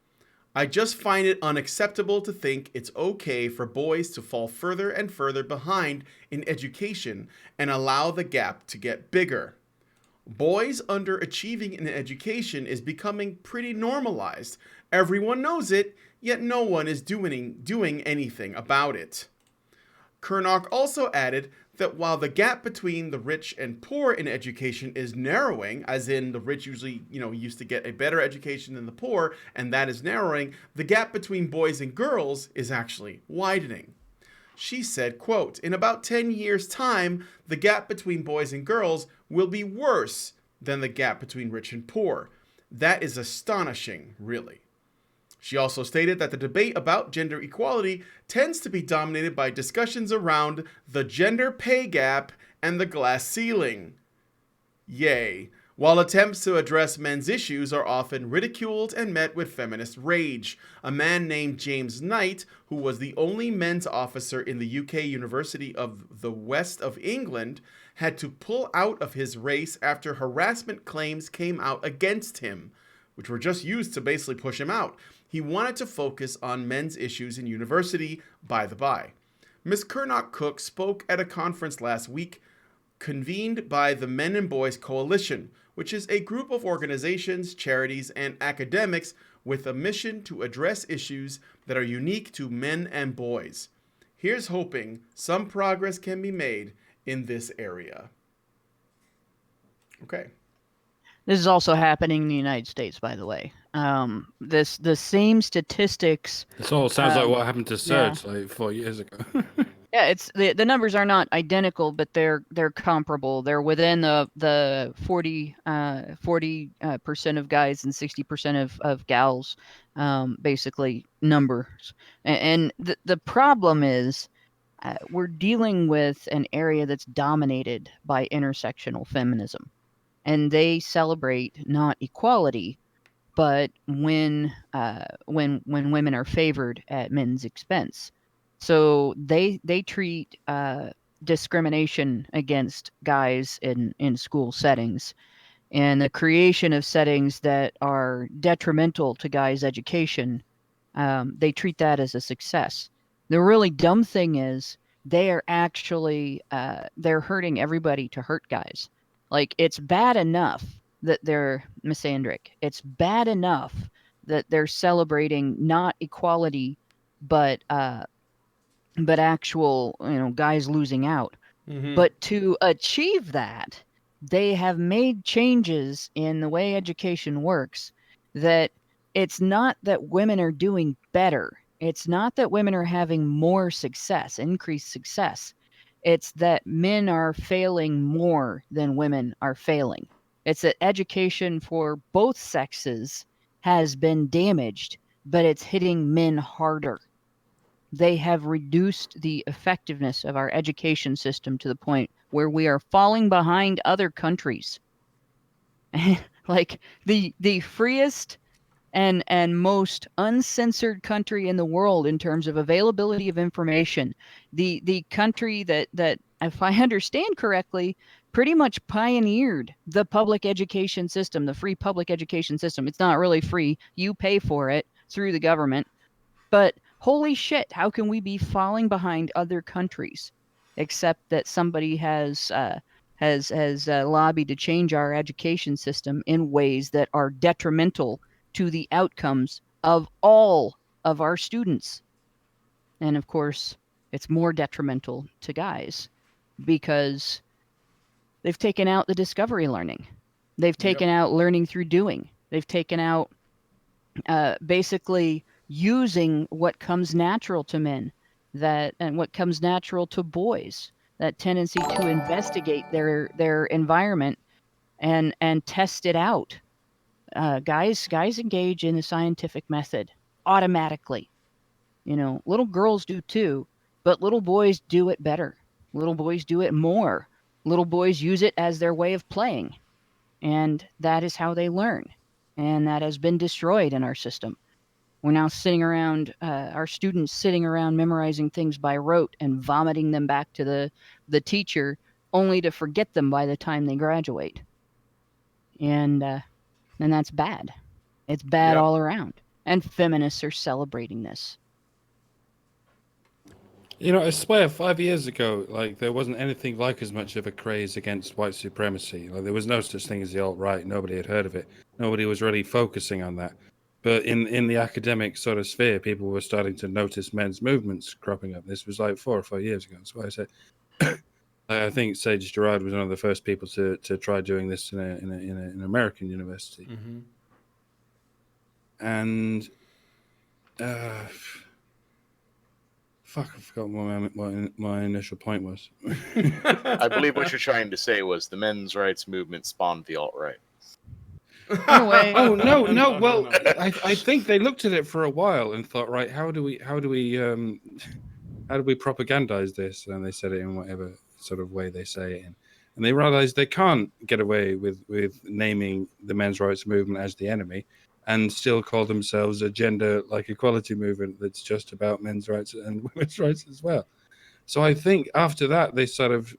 "I just find it unacceptable to think it's okay for boys to fall further and further behind in education and allow the gap to get bigger. Boys underachieving in education is becoming pretty normalized. Everyone knows it, yet no one is doing anything about it." Kernock also added that while the gap between the rich and poor in education is narrowing, as in the rich usually, used to get a better education than the poor, and that is narrowing, the gap between boys and girls is actually widening. She said, quote, "In about 10 years' time, the gap between boys and girls will be worse than the gap between rich and poor. That is astonishing, really." She also stated that the debate about gender equality tends to be dominated by discussions around the gender pay gap and the glass ceiling. Yay. While attempts to address men's issues are often ridiculed and met with feminist rage. A man named James Knight, who was the only men's officer in the UK University of the West of England, had to pull out of his race after harassment claims came out against him, which were just used to basically push him out. He wanted to focus on men's issues in university, by the by. Ms. Kernock Cook spoke at a conference last week convened by the Men and Boys Coalition, which is a group of organizations, charities, and academics with a mission to address issues that are unique to men and boys. Here's hoping some progress can be made in this area. Okay. This is also happening in the United States, by the way. The same statistics. This all sounds like what happened to Serge like 4 years ago. Yeah, it's the numbers are not identical, but they're comparable. They're within the 40% of guys and 60% of gals, basically numbers. And the problem is we're dealing with an area that's dominated by intersectional feminism. And they celebrate not equality, but when women are favored at men's expense. So they treat discrimination against guys in school settings and the creation of settings that are detrimental to guys' education. They treat that as a success. The really dumb thing is they are actually they're hurting everybody to hurt guys. Like, it's bad enough that they're misandric. It's bad enough that they're celebrating not equality, but actual, guys losing out. Mm-hmm. But to achieve that, they have made changes in the way education works that it's not that women are doing better. It's not that women are having more success, increased success. It's that men are failing more than women are failing. It's that education for both sexes has been damaged, but it's hitting men harder. They have reduced the effectiveness of our education system to the point where we are falling behind other countries. Like the freest and most uncensored country in the world in terms of availability of information, the country that if I understand correctly, pretty much pioneered the public education system, the free public education system. It's not really free. You pay for it through the government. But holy shit, how can we be falling behind other countries? Except that somebody has lobbied to change our education system in ways that are detrimental to the outcomes of all of our students. And of course, it's more detrimental to guys because they've taken out the discovery learning. They've taken out learning through doing. They've taken out basically using what comes natural to men and what comes natural to boys, that tendency to investigate their environment and test it out. Guys engage in the scientific method automatically. Little girls do too, but little boys do it better. Little boys do it more. Little boys use it as their way of playing, and that is how they learn. And that has been destroyed in our system. We're now sitting around, our students sitting around memorizing things by rote and vomiting them back to the teacher, only to forget them by the time they graduate. And that's bad. It's bad all around. And feminists are celebrating this. I swear 5 years ago, like, there wasn't anything like as much of a craze against white supremacy. Like, there was no such thing as the alt-right. Nobody had heard of it. Nobody was really focusing on that. But in the academic sort of sphere, people were starting to notice men's movements cropping up. This was like 4 or 5 years ago. That's why I said, I think Sage Gerard was one of the first people to try doing this in an American university. Mm-hmm. And fuck, I forgot what my initial point was. I believe what you're trying to say was the men's rights movement spawned the alt-right. No way. Oh no. Well, I think they looked at it for a while and thought, right, how do we propagandize this? And they said it in whatever sort of way they say it in, and they realized they can't get away with naming the men's rights movement as the enemy and still call themselves a gender equality movement that's just about men's rights and women's rights as well. So I think after that they sort of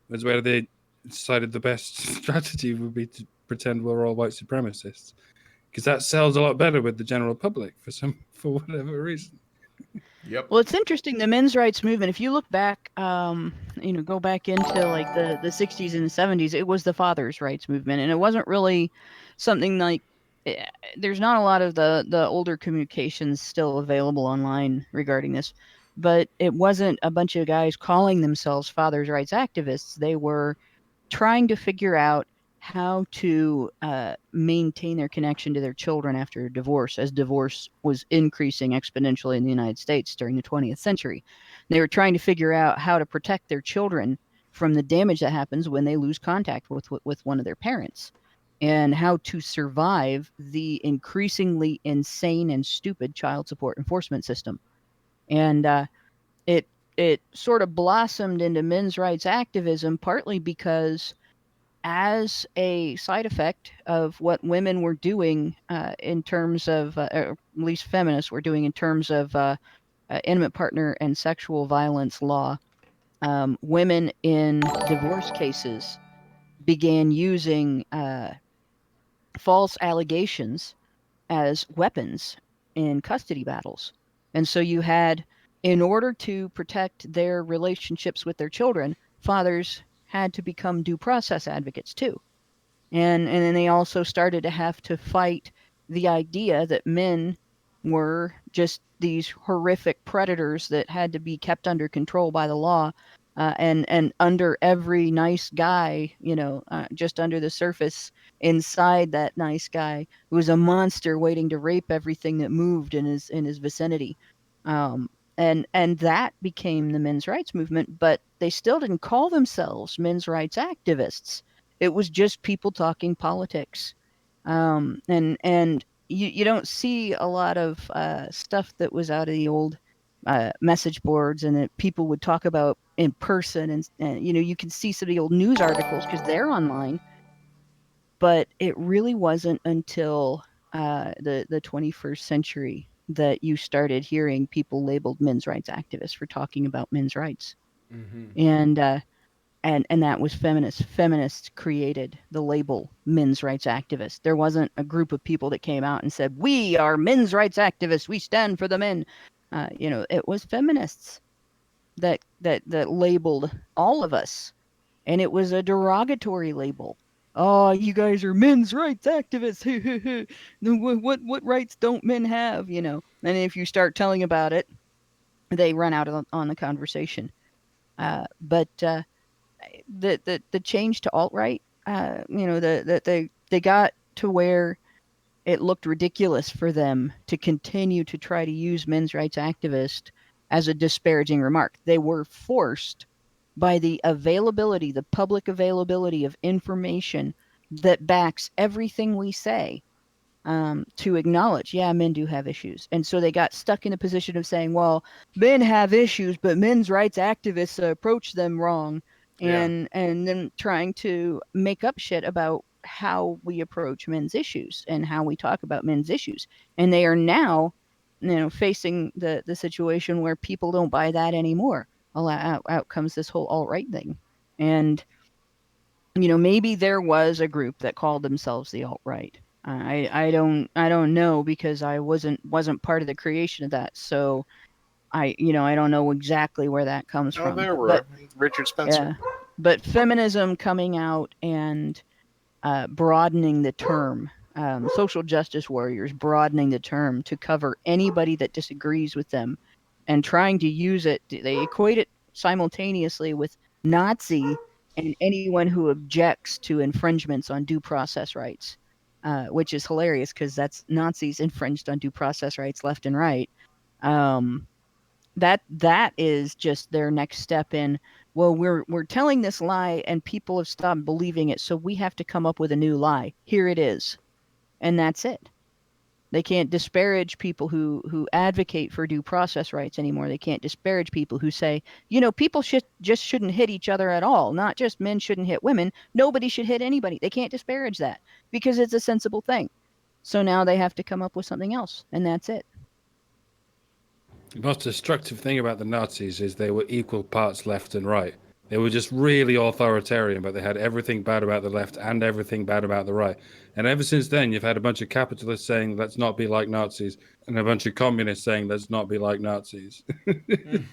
was where they decided the best strategy would be to pretend we're all white supremacists, because that sells a lot better with the general public for whatever reason. Yep. Well, it's interesting, the men's rights movement. If you look back, go back into like the 60s and the 70s, it was the fathers' rights movement, and it wasn't really something like. There's not a lot of the older communications still available online regarding this, but it wasn't a bunch of guys calling themselves fathers' rights activists. They were trying to figure out how to maintain their connection to their children after divorce, as divorce was increasing exponentially in the United States during the 20th century. They were trying to figure out how to protect their children from the damage that happens when they lose contact with one of their parents, and how to survive the increasingly insane and stupid child support enforcement system. And it sort of blossomed into men's rights activism, partly because as a side effect of what women were doing in terms of, or at least feminists were doing in terms of intimate partner and sexual violence law, women in divorce cases began using false allegations as weapons in custody battles. And so you had, in order to protect their relationships with their children, fathers had to become due process advocates too. And then they also started to have to fight the idea that men were just these horrific predators that had to be kept under control by the law. And under every nice guy, just under the surface, inside that nice guy was a monster waiting to rape everything that moved in his vicinity. And that became the men's rights movement, but they still didn't call themselves men's rights activists. It was just people talking politics. And you don't see a lot of stuff that was out of the old message boards and that people would talk about in person. And you can see some of the old news articles because they're online. But it really wasn't until the 21st century that you started hearing people labeled men's rights activists for talking about men's rights. Mm-hmm. And and that was feminists. Feminists created the label men's rights activists. There wasn't a group of people that came out and said, we are men's rights activists, we stand for the men. It was feminists that labeled all of us, and it was a derogatory label. Oh, you guys are men's rights activists. What rights don't men have? And if you start telling about it, they run out on the conversation. But the change to alt right, they got to where it looked ridiculous for them to continue to try to use men's rights activist as a disparaging remark. They were forced by the public availability of information that backs everything we say, to acknowledge, yeah, men do have issues. And so they got stuck in a position of saying, well, men have issues, but men's rights activists approach them wrong. And then trying to make up shit about how we approach men's issues and how we talk about men's issues. And they are now, facing the situation where people don't buy that anymore. Out comes this whole alt-right thing. And maybe there was a group that called themselves the alt-right. I don't know, because I wasn't part of the creation of that. So I don't know exactly where that comes from. There were But, Richard Spencer. yeah, but feminism coming out and broadening the term, social justice warriors broadening the term to cover anybody that disagrees with them, and trying to use it. They equate it simultaneously with Nazi and anyone who objects to infringements on due process rights, which is hilarious because that's Nazis infringed on due process rights left and right. That is just their next step in, well, we're telling this lie and people have stopped believing it, so we have to come up with a new lie. Here it is. And that's it. They can't disparage people who advocate for due process rights anymore. They can't disparage people who say, people shouldn't hit each other at all. Not just men shouldn't hit women. Nobody should hit anybody. They can't disparage that because it's a sensible thing. So now they have to come up with something else, and that's it. The most destructive thing about the Nazis is they were equal parts left and right. They were just really authoritarian, but they had everything bad about the left and everything bad about the right. And ever since then, you've had a bunch of capitalists saying, let's not be like Nazis, and a bunch of communists saying, let's not be like Nazis. And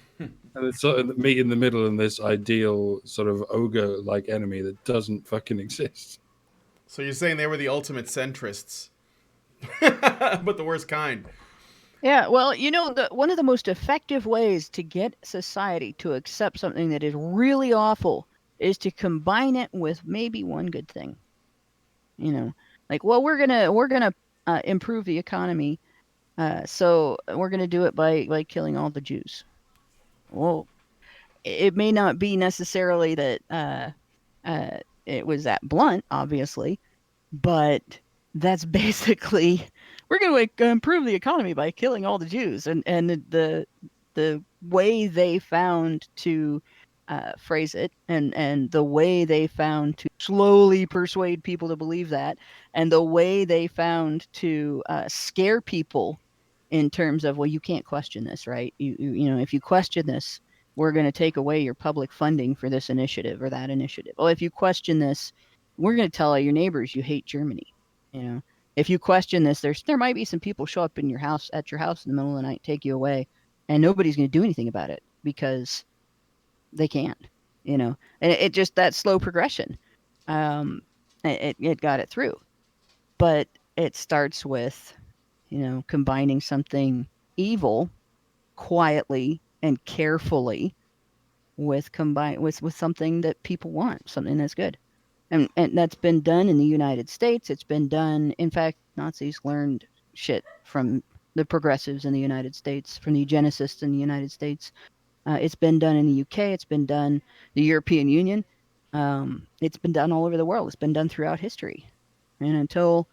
it's sort of meet in the middle in this ideal sort of ogre-like enemy that doesn't fucking exist. So you're saying they were the ultimate centrists, but the worst kind. Yeah, well, one of the most effective ways to get society to accept something that is really awful is to combine it with maybe one good thing. Like, well, we're gonna improve the economy, so we're gonna do it by killing all the Jews. Well, it may not be necessarily that it was that blunt, obviously, but that's basically, we're going to improve the economy by killing all the Jews. And the way they found to phrase it, and the way they found to slowly persuade people to believe that, and the way they found to scare people in terms of, well, you can't question this, right? If you question this, we're going to take away your public funding for this initiative or that initiative. Well, if you question this, we're going to tell all your neighbors you hate Germany. If you question this, there might be some people show up at your house in the middle of the night, take you away, and nobody's going to do anything about it because they can't. And it just, that slow progression. It got it through, but it starts with, combining something evil quietly and carefully with something that people want, something that's good. And that's been done in the United States. It's been done. In fact, Nazis learned shit from the progressives in the United States, from the eugenicists in the United States. It's been done in the UK. It's been done the European Union. It's been done all over the world. It's been done throughout history. And until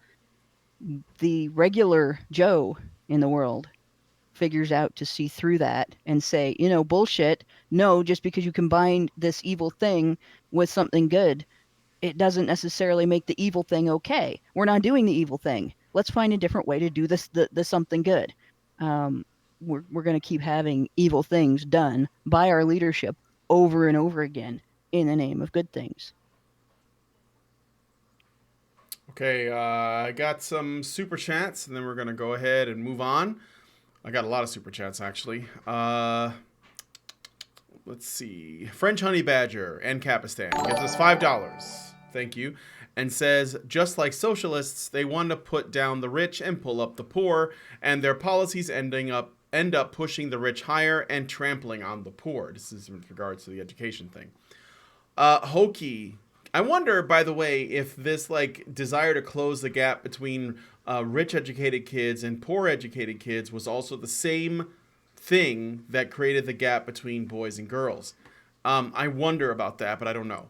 the regular Joe in the world figures out to see through that and say, bullshit, no, just because you combine this evil thing with something good, it doesn't necessarily make the evil thing okay. We're not doing the evil thing. Let's find a different way to do this, the something good. We're going to keep having evil things done by our leadership over and over again. in the name of good things. Okay, I got some super chats, and then we're gonna go ahead and move on. I got a lot of super chats actually. Let's see. French Honey Badger and Capistan gives us $5. Thank you. And says, just like socialists, they want to put down the rich and pull up the poor, and their policies end up pushing the rich higher and trampling on the poor. This is in regards to the education thing. Hokey. I wonder, by the way, if this like desire to close the gap between rich educated kids and poor educated kids was also the same thing that created the gap between boys and girls. I wonder about that, but I don't know.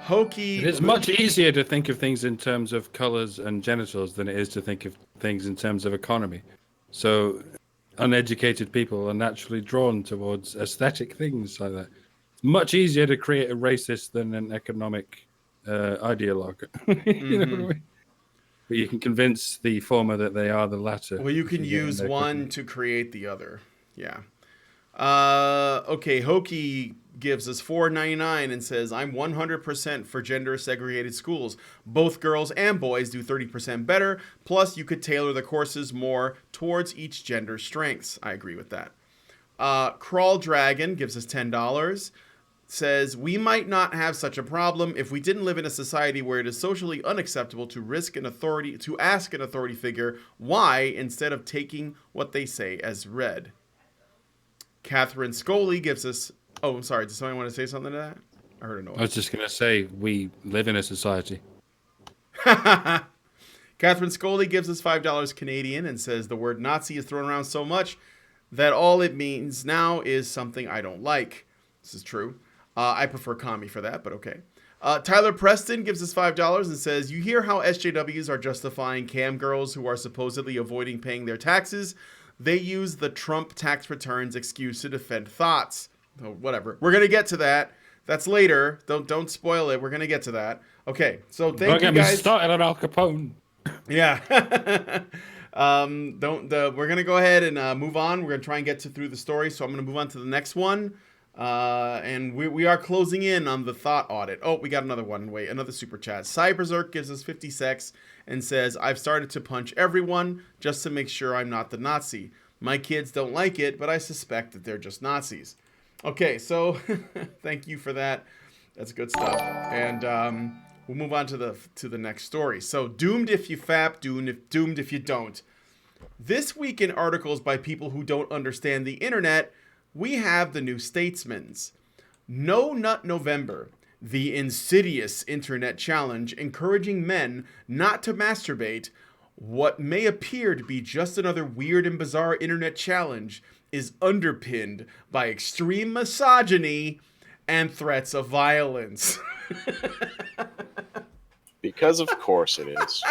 Hokey. It is much easier to think of things in terms of colors and genitals than it is to think of things in terms of economy. So uneducated people are naturally drawn towards aesthetic things like that. It's much easier to create a racist than an economic ideologue. You know what I mean? But you can convince the former that they are the latter. Well, you can use one to create the other. Yeah. Okay, Hokey gives us $4.99 and says, I'm 100% for gender segregated schools. Both girls and boys do 30% better. Plus, you could tailor the courses more towards each gender's strengths. I agree with that. Crawl Dragon gives us $10. Says, we might not have such a problem if we didn't live in a society where it is socially unacceptable to ask an authority figure why instead of taking what they say as read. Catherine Scully gives us... Oh, I'm sorry. Does somebody want to say something to that? I heard a noise. I was just going to say, we live in a society. Catherine Scully gives us $5 Canadian and says, the word Nazi is thrown around so much that all it means now is something I don't like. This is true. I prefer commie for that, but okay. Tyler Preston gives us $5 and says, you hear how SJWs are justifying cam girls who are supposedly avoiding paying their taxes? They use the Trump tax returns excuse to defend thoughts. Oh, whatever. We're going to get to that. That's later. Don't spoil it. We're going to get to that. Okay, so thank you guys. Don't get me started on Al Capone. Yeah. We're going to go ahead and move on. We're going to try and get through the story, so I'm going to move on to the next one. And we are closing in on the thought audit. Oh, we got another one. Wait, another super chat. Cyberzerk gives us 50 secs and says, I've started to punch everyone just to make sure I'm not the Nazi. My kids don't like it, but I suspect that they're just Nazis. Okay, so thank you for that. That's good stuff. And we'll move on to the next story. So, doomed if you fap, doomed if you don't. This week in articles by people who don't understand the internet, we have the New Statesman's No Nut November, the insidious internet challenge encouraging men not to masturbate. What may appear to be just another weird and bizarre internet challenge is underpinned by extreme misogyny and threats of violence. Because of course it is.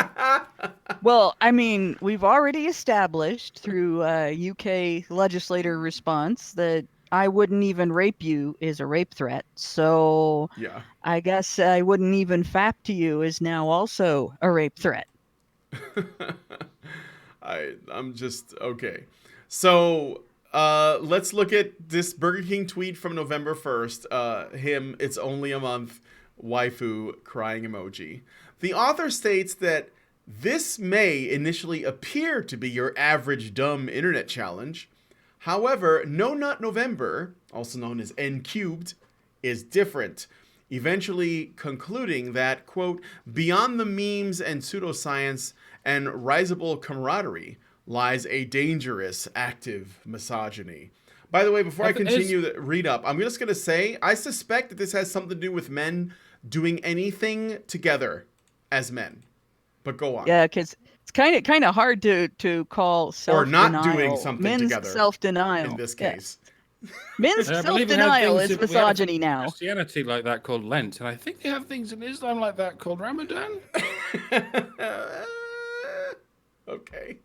Well, I mean, we've already established through UK legislator response that I wouldn't even rape you is a rape threat. So Yeah. I guess I wouldn't even fap to you is now also a rape threat. I'm just okay. So let's look at this Burger King tweet from November 1st. It's only a month, waifu crying emoji. The author states that this may initially appear to be your average dumb internet challenge. However, No Nut November, also known as N Cubed, is different. Eventually concluding that, quote, beyond the memes and pseudoscience and risible camaraderie lies a dangerous, active misogyny. By the way, before I continue the read up, I'm just going to say, I suspect that this has something to do with men doing anything together as men. But go on. Yeah, because it's kind of hard to call self-denial. Or not doing something men's together. Self-denial. In this case. Yeah. Men's self-denial is misogyny now. Christianity like that called Lent, and I think they have things in Islam like that called Ramadan. Okay.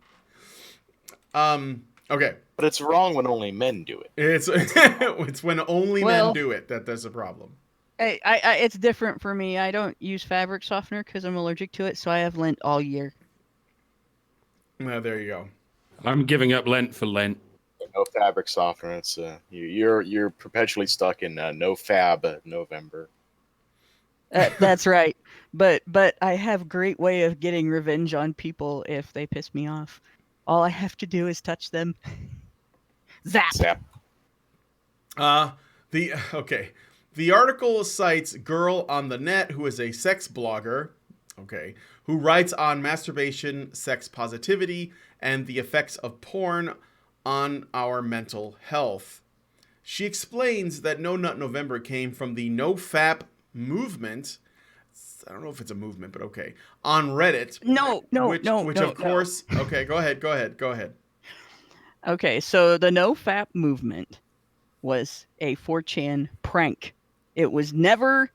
Okay. But it's wrong when only men do it. It's when only men do it that there's a problem. Hey, it's different for me. I don't use fabric softener because I'm allergic to it, so I have Lent all year. There you go. I'm giving up Lent for Lent. No fabric softener. It's you're perpetually stuck in no fab November. That's right. But I have great way of getting revenge on people if they piss me off. All I have to do is touch them. Zap. Zap. The article cites Girl on the Net, who is a sex blogger, who writes on masturbation, sex positivity, and the effects of porn on our mental health. She explains that No Nut November came from the NoFap movement. I don't know if it's a movement, but okay. On Reddit. Which of course. Okay, go ahead. Okay, so the NoFap movement was a 4chan prank. It was never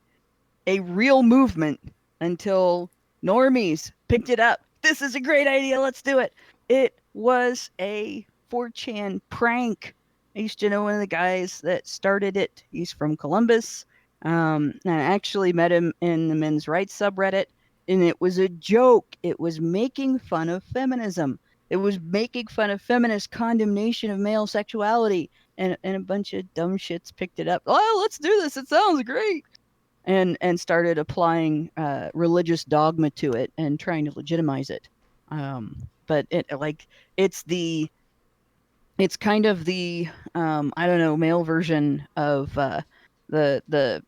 a real movement until normies picked it up. This is a great idea. Let's do it. It was a 4chan prank. I used to know one of the guys that started it. He's from Columbus. I actually met him in the men's rights subreddit, and it was a joke. It was making fun of feminism. It was making fun of feminist condemnation of male sexuality, and a bunch of dumb shits picked it up. Oh, let's do this. It sounds great. And started applying religious dogma to it and trying to legitimize it. But it's kind of the I don't know, male version of the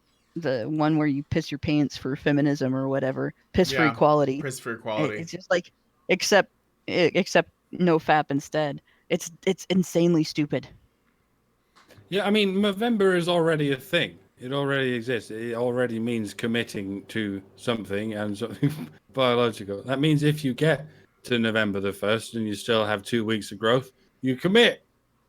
one where you piss your pants for feminism or whatever, piss for equality. Piss for equality. It's just like except no fap instead. It's insanely stupid. Yeah, I mean, November is already a thing. It already exists. It already means committing to something and something biological. That means if you get to November the 1st and you still have 2 weeks of growth, you commit.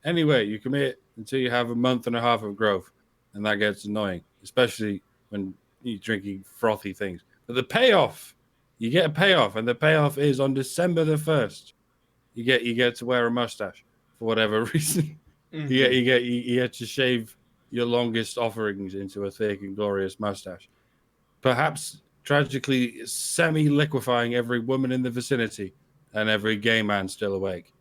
Anyway, you commit until you have a month and a half of growth. And that gets annoying, especially when you're drinking frothy things. But the payoff, you get a payoff, and the payoff is on December the 1st. You get to wear a mustache for whatever reason. Mm-hmm. You get to shave your longest offerings into a thick and glorious mustache. Perhaps tragically semi-liquefying every woman in the vicinity and every gay man still awake.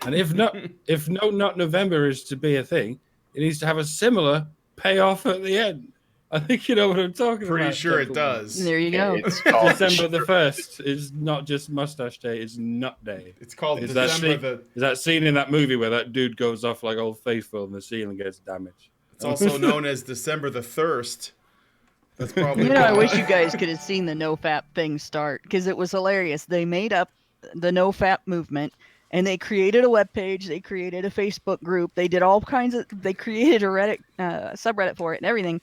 And if No Nut November is to be a thing, it needs to have a similar payoff at the end. I think you know what I'm talking about. Pretty sure it does. There you go. It's called December the 1st is not just mustache day, it's nut day. It's called Is that scene in that movie where that dude goes off like Old Faithful and the ceiling gets damaged? It's also known as December the Thirst. That's probably I wish you guys could have seen the NoFap thing start, because it was hilarious. They made up the NoFap movement, and they created a webpage, they created a Facebook group, they did all kinds of, they created a Reddit subreddit for it and everything.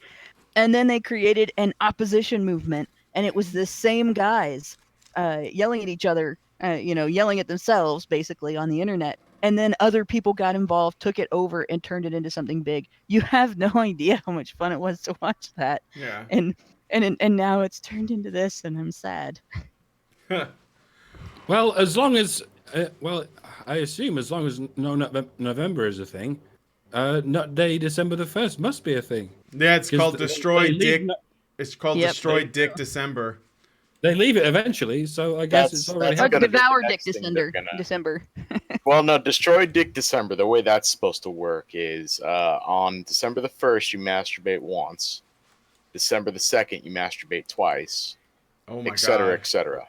And then they created an opposition movement, and it was the same guys yelling at each other, yelling at themselves basically on the internet. And then other people got involved, took it over, and turned it into something big. You have no idea how much fun it was to watch that. Yeah. And now it's turned into this, and I'm sad. Well, as long as I assume as long as No Nut November is a thing, Nut Day December the 1st must be a thing. Yeah, it's called Destroy Dick. It's called Destroy Dick December. They leave it eventually, so I guess it's already happening. Devour Dick December. Well, no, Destroy Dick December. The way that's supposed to work is on December the 1st, you masturbate once. December the 2nd, you masturbate twice. Oh my et cetera, god. et cetera.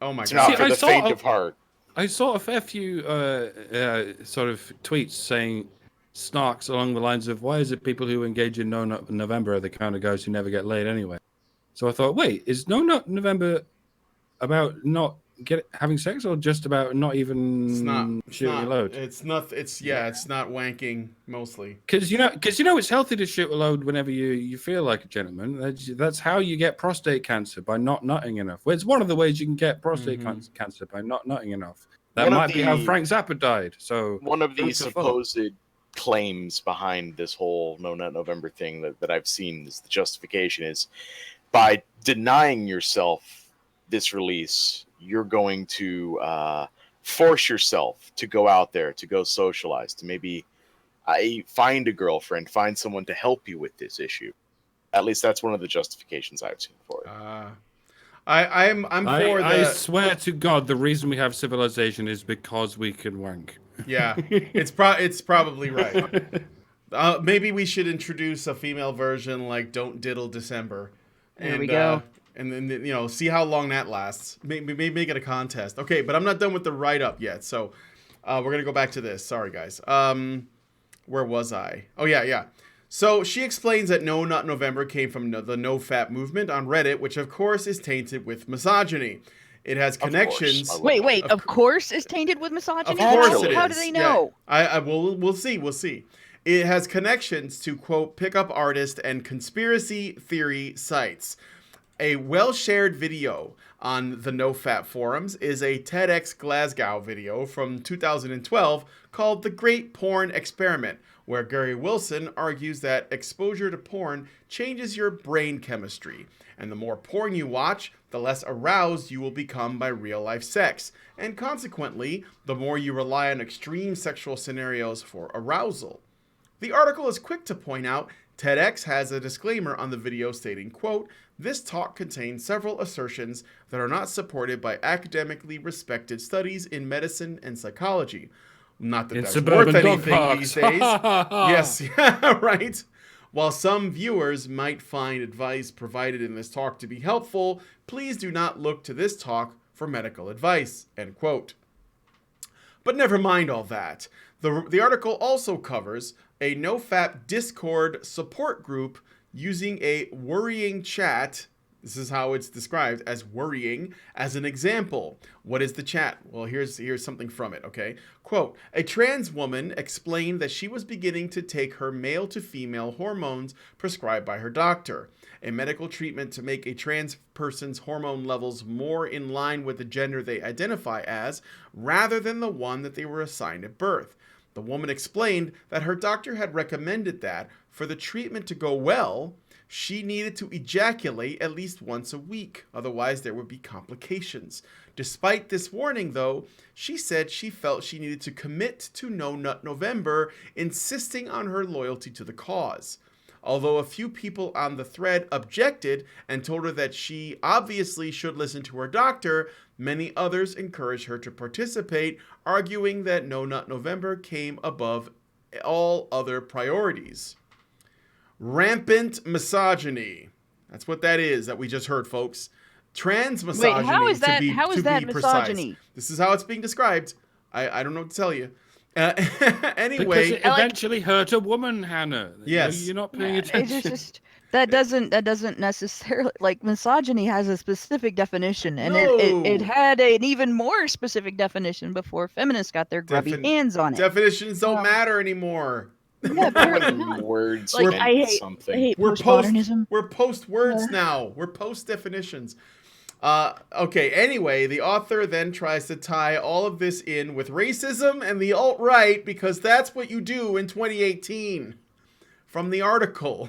Oh my It's god. not for the faint of heart. I saw a fair few sort of tweets saying snarks along the lines of, why is it people who engage in No Nut November are the kind of guys who never get laid anyway? So I thought, wait, is No Nut November about not having sex, or just about not even shooting a load? It's not. It's not wanking mostly. Because you know it's healthy to shoot a load whenever you feel like a gentleman. That's how you get prostate cancer, by not nutting enough. Well, it's one of the ways you can get prostate cancer, by not nutting enough. That might be how Frank Zappa died. So one of the supposed claims behind this whole No Nut November thing that I've seen is the justification is by denying yourself this release, you're going to force yourself to go out there, to go socialize, to maybe find a girlfriend, find someone to help you with this issue. At least that's one of the justifications I've seen for it. I'm for I swear to God, the reason we have civilization is because we can wank. Yeah, it's probably right. Maybe we should introduce a female version like "Don't Diddle December." There we go. And then see how long that lasts. Maybe make it a contest. Okay, but I'm not done with the write up yet, so we're gonna go back to this. Sorry, guys. Where was I? Oh yeah. So she explains that No Nut November came from the No Fap movement on Reddit, which of course is tainted with misogyny. It has connections. Wait. Of course, is tainted with misogyny. Of course it is. How do they know? Yeah. We'll see. It has connections to quote pickup artist and conspiracy theory sites. A well-shared video on the NoFap forums is a TEDx Glasgow video from 2012 called The Great Porn Experiment, where Gary Wilson argues that exposure to porn changes your brain chemistry, and the more porn you watch, the less aroused you will become by real-life sex, and consequently, the more you rely on extreme sexual scenarios for arousal. The article is quick to point out TEDx has a disclaimer on the video stating, quote, "This talk contains several assertions that are not supported by academically respected studies in medicine and psychology." Not that It's that's worth suburban dog anything parks. these days. Yes, yeah, right. While some viewers might find advice provided in this talk to be helpful, please do not look to this talk for medical advice, end quote. But never mind all that. The article also covers a NoFap Discord support group using a worrying chat. This is how it's described, as worrying, as an example. What is the chat? Well, here's something from it, okay? Quote, "A trans woman explained that she was beginning to take her male to female hormones prescribed by her doctor, a medical treatment to make a trans person's hormone levels more in line with the gender they identify as, rather than the one that they were assigned at birth. The woman explained that her doctor had recommended that, for the treatment to go well, she needed to ejaculate at least once a week, otherwise there would be complications. Despite this warning, though, she said she felt she needed to commit to No Nut November, insisting on her loyalty to the cause. Although a few people on the thread objected and told her that she obviously should listen to her doctor, many others encouraged her to participate, arguing that No Nut November came above all other priorities." Rampant misogyny. That's what that is that we just heard, folks. Trans misogyny. Wait, how is that? To be, How is to that be misogyny? precise. This is how it's being described. I don't know what to tell you. Anyway, Because it eventually hurt a woman, Hannah. Yes. You're not paying attention. It's just that doesn't necessarily, like, misogyny has a specific definition, and it had an even more specific definition before feminists got their grubby hands on it. Definitions don't matter anymore. Yeah, apparently not. Words Like, meant I hate something. We're postmodernism. We're post words now. We're post definitions. Okay, anyway, the author then tries to tie all of this in with racism and the alt-right, because that's what you do in 2018. From the article,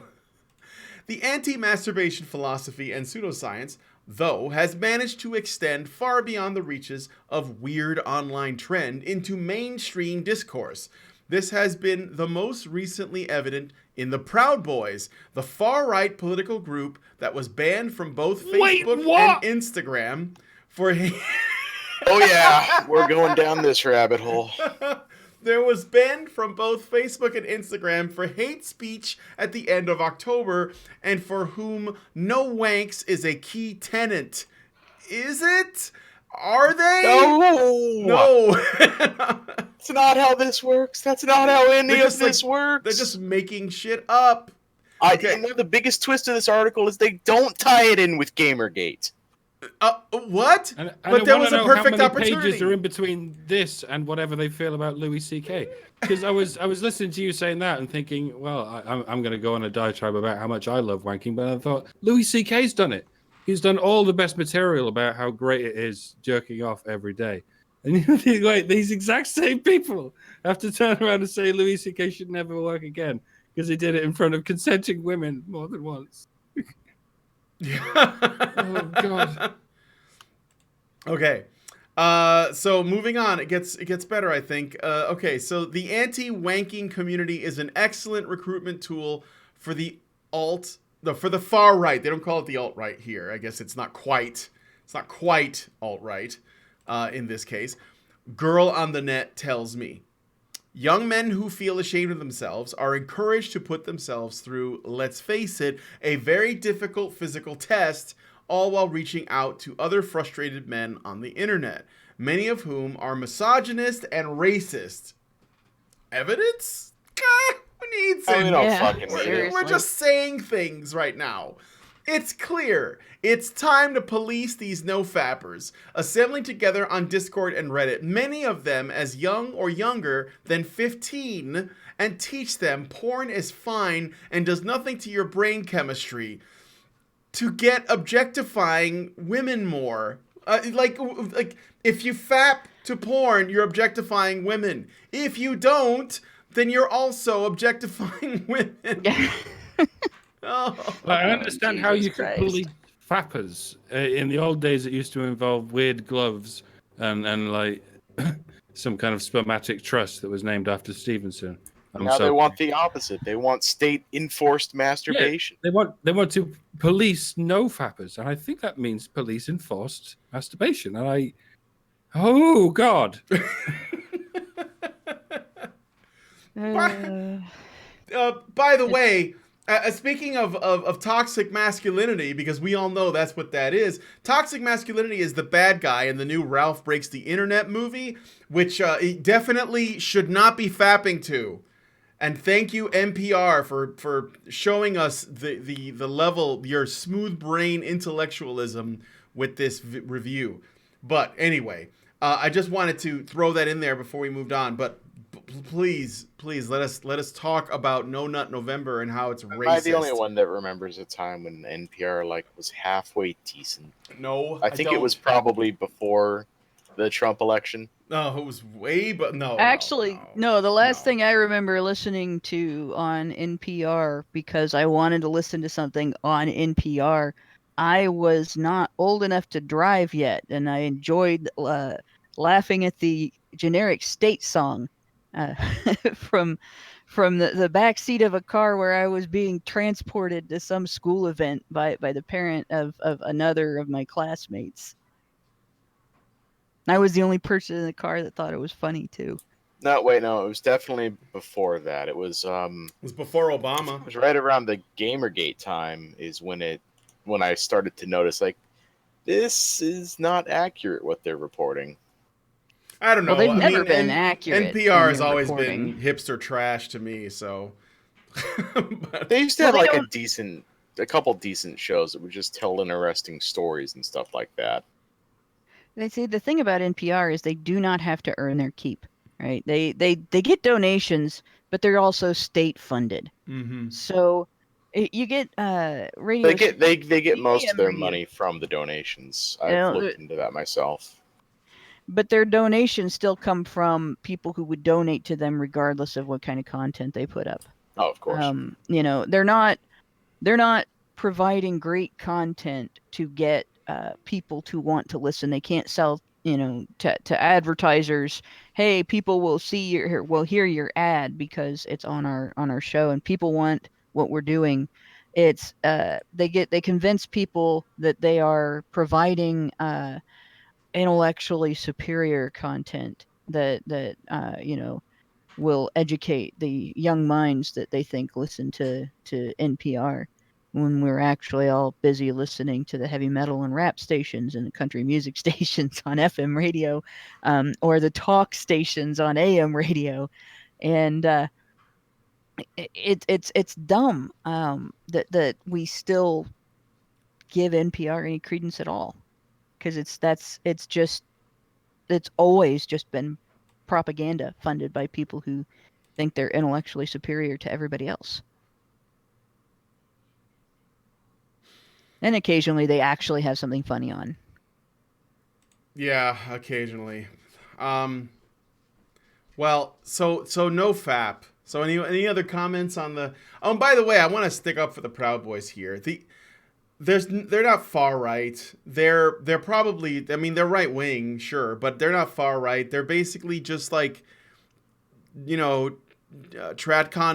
the anti-masturbation philosophy and pseudoscience, though, has managed to extend far beyond the reaches of weird online trend into mainstream discourse. This has been the most recently evident in the Proud Boys, the far-right political group that was banned from both Facebook and Instagram for... Oh yeah, we're going down this rabbit hole. There was banned from both Facebook and Instagram for hate speech at the end of October, and for whom no wanks is a key tenet. Is it? Are they? No. That's not how this works. That's not how any of this works. They're just making shit up. You know, the biggest twist of this article is they don't tie it in with Gamergate. What? And but there was a perfect how many opportunity. pages are in between this and whatever they feel about Louis C.K. Because I was listening to you saying that and thinking, well, I'm going to go on a diatribe about how much I love wanking, but I thought Louis C.K.'s done it. He's done all the best material about how great it is jerking off every day. And you think, like, these exact same people have to turn around and say Louis C.K. should never work again because he did it in front of consenting women more than once. Oh, God. Okay. So moving on, it gets better, I think. Okay, so the anti-wanking community is an excellent recruitment tool for the for the far right. They don't call it the alt-right here. I guess it's not quite alt-right in this case. Girl on the net tells me. Young men who feel ashamed of themselves are encouraged to put themselves through, let's face it, a very difficult physical test, all while reaching out to other frustrated men on the internet, many of whom are misogynist and racist. Evidence? Who needs Oh, it? we don't Yeah, fucking need it. seriously. We're just saying things right now. It's clear. It's time to police these no-fappers, assembling together on Discord and Reddit, many of them as young or younger than 15, and teach them porn is fine and does nothing to your brain chemistry. To get objectifying women more. Like if you fap to porn, you're objectifying women. If you don't, then you're also objectifying women. Oh. I understand how Jesus you could Christ. police fappers. In the old days, it used to involve weird gloves and like some kind of spermatic trust that was named after Stevenson. Now they want the opposite. They want state-enforced masturbation. They want to police no fappers, and I think that means police enforced masturbation. And oh God. By the way, speaking of toxic masculinity, because we all know that's what that is. Toxic masculinity is the bad guy in the new Ralph Breaks the Internet movie, which it definitely should not be fapping to. And thank you, NPR, for showing us the level, your smooth brain intellectualism with this review. But anyway, I just wanted to throw that in there before we moved on. But please, let us talk about No Nut November and how it's racist. Am I the only one that remembers a time when NPR was halfway decent? No, I think it was probably before the Trump election. No, it was way, but no. Actually, no. The last thing I remember listening to on NPR, because I wanted to listen to something on NPR, I was not old enough to drive yet, and I enjoyed laughing at the generic state song from the back seat of a car where I was being transported to some school event by the parent of another of my classmates. I was the only person in the car that thought it was funny too. No, wait, no, it was definitely before that. It was before Obama. It was right around the Gamergate time is when I started to notice like this is not accurate what they're reporting. I don't know. Well, they've never been accurate. NPR has always been hipster trash to me, so they used to have like a couple decent shows that would just tell interesting stories and stuff like that. They say the thing about NPR is they do not have to earn their keep, right? They get donations, but they're also state funded. Mm-hmm. So you get radio. They get most of their money from the donations. I've looked into that myself. But their donations still come from people who would donate to them regardless of what kind of content they put up. Oh, of course. They're not providing great content to get people to want to listen. They can't sell, to advertisers, hey, people will hear your ad because it's on our show and people want what we're doing. It's they convince people that they are providing intellectually superior content that will educate the young minds that they think listen to NPR, when we're actually all busy listening to the heavy metal and rap stations and the country music stations on FM radio, or the talk stations on AM radio. And it's dumb that we still give NPR any credence at all, because it's always just been propaganda funded by people who think they're intellectually superior to everybody else. And occasionally they actually have something funny on. Yeah, occasionally. Well, so no FAP. So any other comments on the? Oh, and by the way, I want to stick up for the Proud Boys here. They're not far right. They're probably, I mean, they're right wing, sure, but they're not far right. They're basically just like, tradcon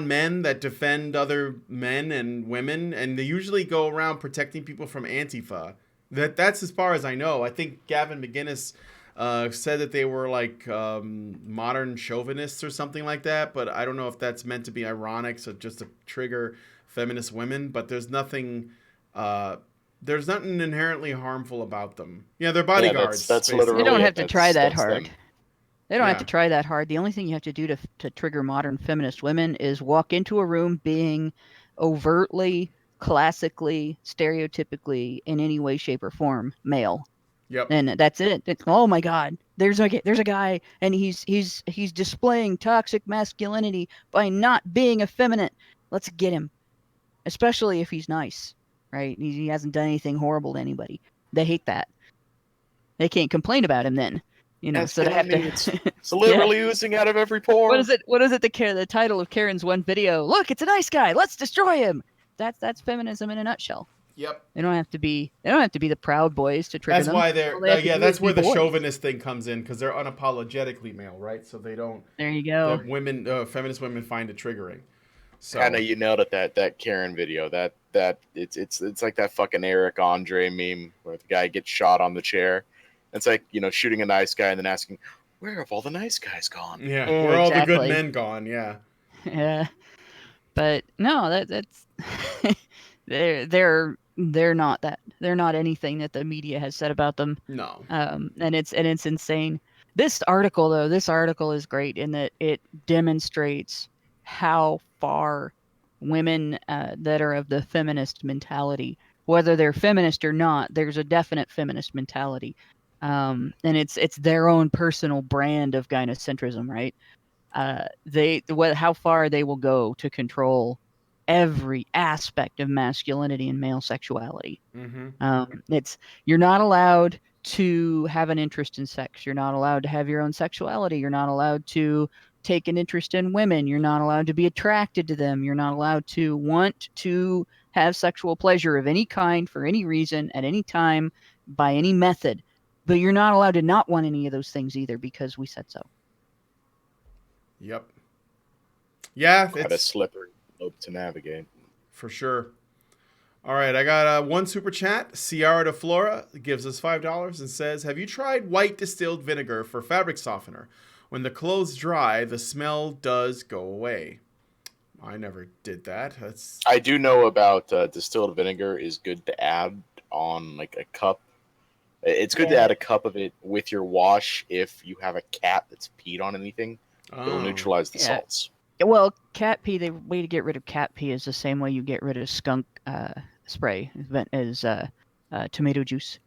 men that defend other men and women, and they usually go around protecting people from Antifa. That's as far as I know. I think Gavin McInnes said that they were like modern chauvinists or something like that. But I don't know if that's meant to be ironic, so just to trigger feminist women. But there's nothing inherently harmful about them. Yeah, they're bodyguards. that's basically. literally They don't it. have to try that That's hard. them. They don't have Yeah. to try that hard. The only thing you have to do to trigger modern feminist women is walk into a room being overtly, classically, stereotypically, in any way, shape, or form male. Yep. And that's it. It's, oh my God, there's a guy, and he's displaying toxic masculinity by not being effeminate. Let's get him, especially if he's nice, right? He hasn't done anything horrible to anybody. They hate that. They can't complain about him then, so they have to. It's literally oozing out of every pore. What is it? What is it? The title of Karen's one video. Look, it's a nice guy. Let's destroy him. That's feminism in a nutshell. Yep. They don't have to be the Proud Boys to trigger That's them. why they're All they have to do that's is where be the boys. chauvinist thing comes in, because they're unapologetically male, right? So they don't. There you go. The women, feminist women, find it triggering. So Kind of, you nailed it. That Karen video. That it's like that fucking Eric Andre meme where the guy gets shot on the chair. It's like, shooting a nice guy and then asking, "Where have all the nice guys gone?" yeah, where are all the good Exactly. men gone? Yeah. Yeah, but no, that's they're not that. They're not anything that the media has said about them. No. And it's insane. This article is great in that it demonstrates how far women that are of the feminist mentality, whether they're feminist or not, there's a definite feminist mentality. And it's their own personal brand of gynocentrism, right? How far they will go to control every aspect of masculinity and male sexuality. Mm-hmm. You're not allowed to have an interest in sex. You're not allowed to have your own sexuality. You're not allowed to take an interest in women. You're not allowed to be attracted to them. You're not allowed to want to have sexual pleasure of any kind for any reason at any time by any method. But you're not allowed to not want any of those things either because we said so. Yep. Yeah, Quite a it's slippery slope to navigate. for sure. All right, I got one super chat. Ciara de Flora gives us $5 and says, "Have you tried white distilled vinegar for fabric softener? When the clothes dry, the smell does go away." I never did that. That's I do know about distilled vinegar is good to add on like a cup. It's good to add a cup of it with your wash if you have a cat that's peed on anything. It'll neutralize the salts. Well, cat pee, the way to get rid of cat pee is the same way you get rid of skunk spray, as tomato juice.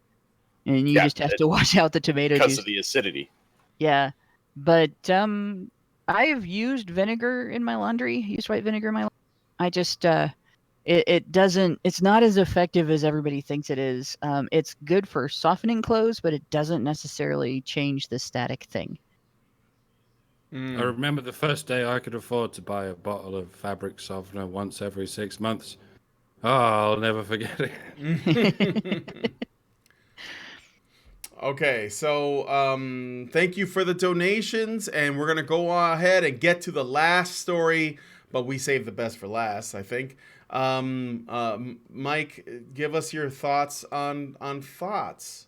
And you just have to wash out the tomato juice. Because of the acidity. Yeah. But I have used vinegar in my laundry, used white vinegar in my laundry. I just, it's not as effective as everybody thinks it is. It's good for softening clothes, but it doesn't necessarily change the static thing. I remember the first day I could afford to buy a bottle of fabric softener once every 6 months. Oh, I'll never forget it. Okay, so thank you for the donations, and we're gonna go ahead and get to the last story, but we saved the best for last, I think. Mike, give us your thoughts on thoughts.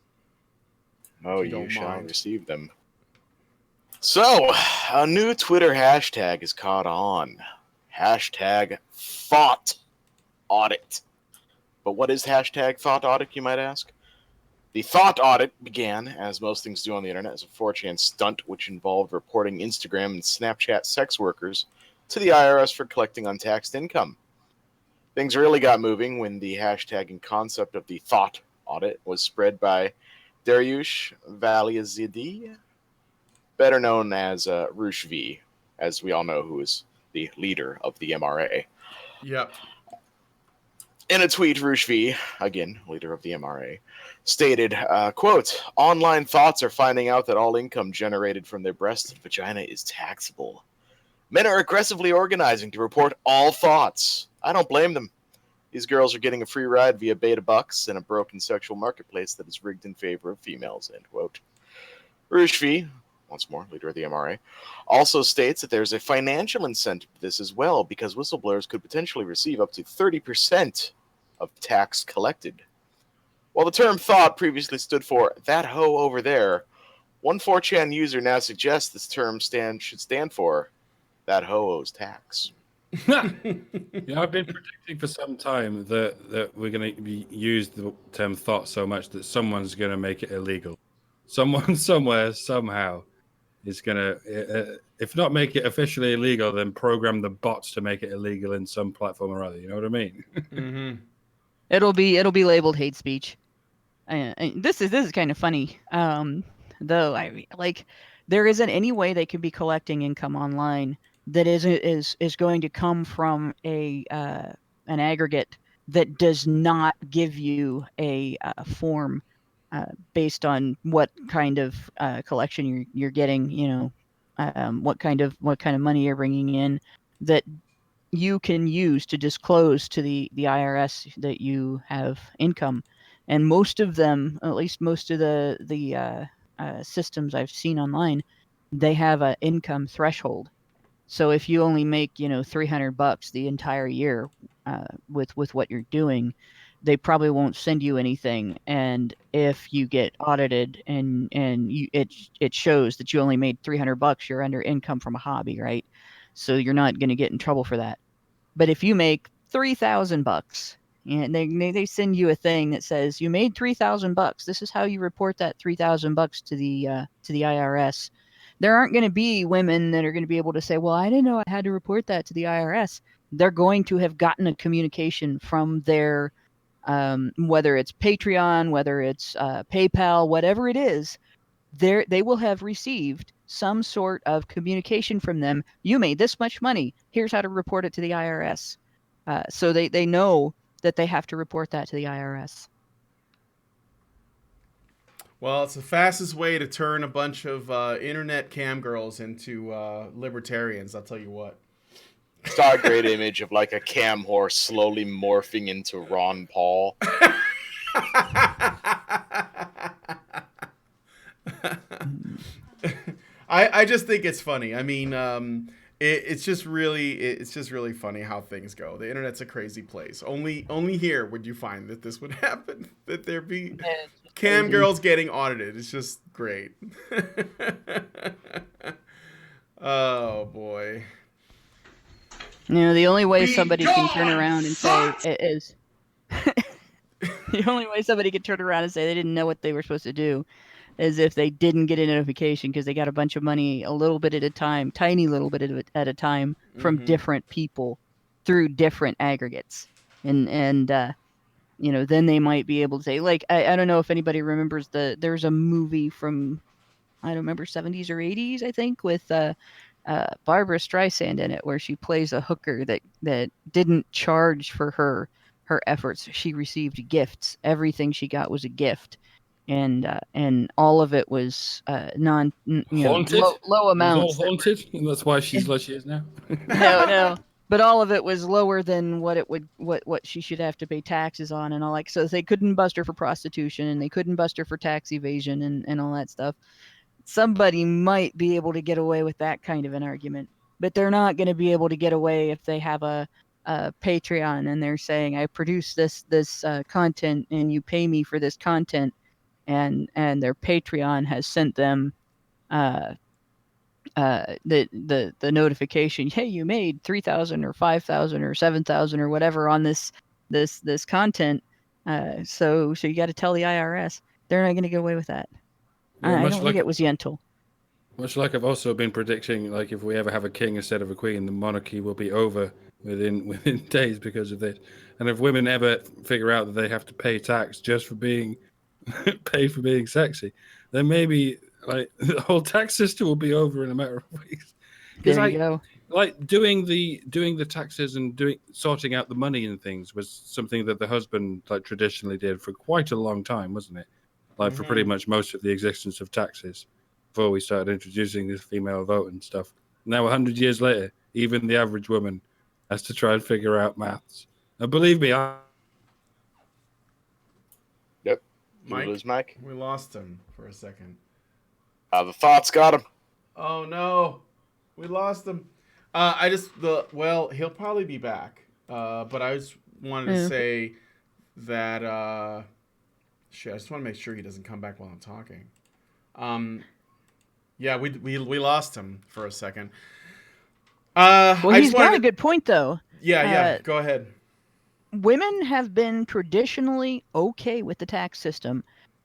Oh, you shall receive them. So, a new Twitter hashtag is caught on. Hashtag Thought Audit. But what is hashtag Thought Audit, you might ask? The Thought Audit began, as most things do on the internet, as a 4chan stunt which involved reporting Instagram and Snapchat sex workers to the IRS for collecting untaxed income. Things really got moving when the hashtag and concept of the Thought Audit was spread by Dariush Valiazidi, better known as Roosh V, as we all know, who is the leader of the MRA. Yep. In a tweet, Roosh V, again, leader of the MRA, stated, quote, "Online thoughts are finding out that all income generated from their breast and vagina is taxable. Men are aggressively organizing to report all thoughts. I don't blame them. These girls are getting a free ride via beta bucks in a broken sexual marketplace that is rigged in favor of females," end quote. Roosh V, once more, leader of the MRA, also states that there's a financial incentive to this as well, because whistleblowers could potentially receive up to 30% of tax collected. While the term thought previously stood for "that hoe over there," One 4chan user now suggests this term should stand for "that hoe owes tax." Yeah, I've been predicting for some time that we're going to use the term "thought" so much that someone's going to make it illegal. Someone, somewhere, somehow is going to, if not make it officially illegal, then program the bots to make it illegal in some platform or other. You know what I mean? Mm-hmm. It'll be labeled hate speech. And this is kind of funny. Though there isn't any way they could be collecting income online that is going to come from an aggregate that does not give you a form based on what kind of collection you're getting. What kind of money you're bringing in that you can use to disclose to the IRS that you have income. And most of them, at least most of the systems I've seen online, they have an income threshold. So if you only make $300 the entire year with what you're doing, they probably won't send you anything. And if you get audited and it shows that you only made $300, you're under income from a hobby, right? So you're not going to get in trouble for that. But if you make $3,000 and they send you a thing that says you made $3,000, this is how you report that $3,000 to the IRS. There aren't going to be women that are going to be able to say, "Well, I didn't know I had to report that to the IRS." They're going to have gotten a communication from their whether it's Patreon, whether it's PayPal, whatever it is. They will have received some sort of communication from them. You made this much money. Here's how to report it to the IRS. So they know that they have to report that to the IRS. Well, it's the fastest way to turn a bunch of internet cam girls into libertarians. I'll tell you what. Saw a great image of like a cam horse slowly morphing into Ron Paul. I just think it's funny. I mean, it's just really funny how things go. The internet's a crazy place. Only here would you find that this would happen. That there be cam girls getting audited. It's just great. Oh boy. The only way somebody can turn around and say it is the only way somebody can turn around and say they didn't know what they were supposed to do is if they didn't get a notification because they got a bunch of money a little bit at a time, tiny little bit at a time from different people through different aggregates. And then they might be able to say, like, I don't know if anybody remembers there's a movie from, I don't remember, 70s or 80s, I think, with Barbara Streisand in it, where she plays a hooker that didn't charge for her efforts. She received gifts. Everything she got was a gift, and all of it was Haunted. low amounts. It was all haunted, and that's why she's like she is now. No. But all of it was lower than what she should have to pay taxes on and all that. So they couldn't bust her for prostitution and they couldn't bust her for tax evasion and all that stuff. Somebody might be able to get away with that kind of an argument, but they're not going to be able to get away if they have a Patreon and they're saying, "I produce this content and you pay me for this content," and their Patreon has sent them the notification, "Hey, you made 3,000 or 5,000 or 7,000 or whatever on this content." So you got to tell the IRS. They're not going to get away with that. Yeah, I don't think it was Yentl. Much like I've also been predicting, like if we ever have a king instead of a queen, the monarchy will be over within days because of this. And if women ever figure out that they have to pay tax just for being paid for being sexy, then maybe like the whole tax system will be over in a matter of weeks. There you go. Like doing the taxes and sorting out the money and things was something that the husband like traditionally did for quite a long time, wasn't it? Like for pretty much most of the existence of taxes before we started introducing this female vote and stuff. Now 100 years later, even the average woman has to try and figure out maths. And believe me, Yep. Mike? Lose Mike? We lost him for a second. The thoughts got him. Oh no, we lost him. He'll probably be back. But I just wanted to say that I just want to make sure he doesn't come back while I'm talking. Yeah, we lost him for a second. Well, I he's just got wanted a good point, though. yeah, go ahead. Women have been traditionally okay with the tax system,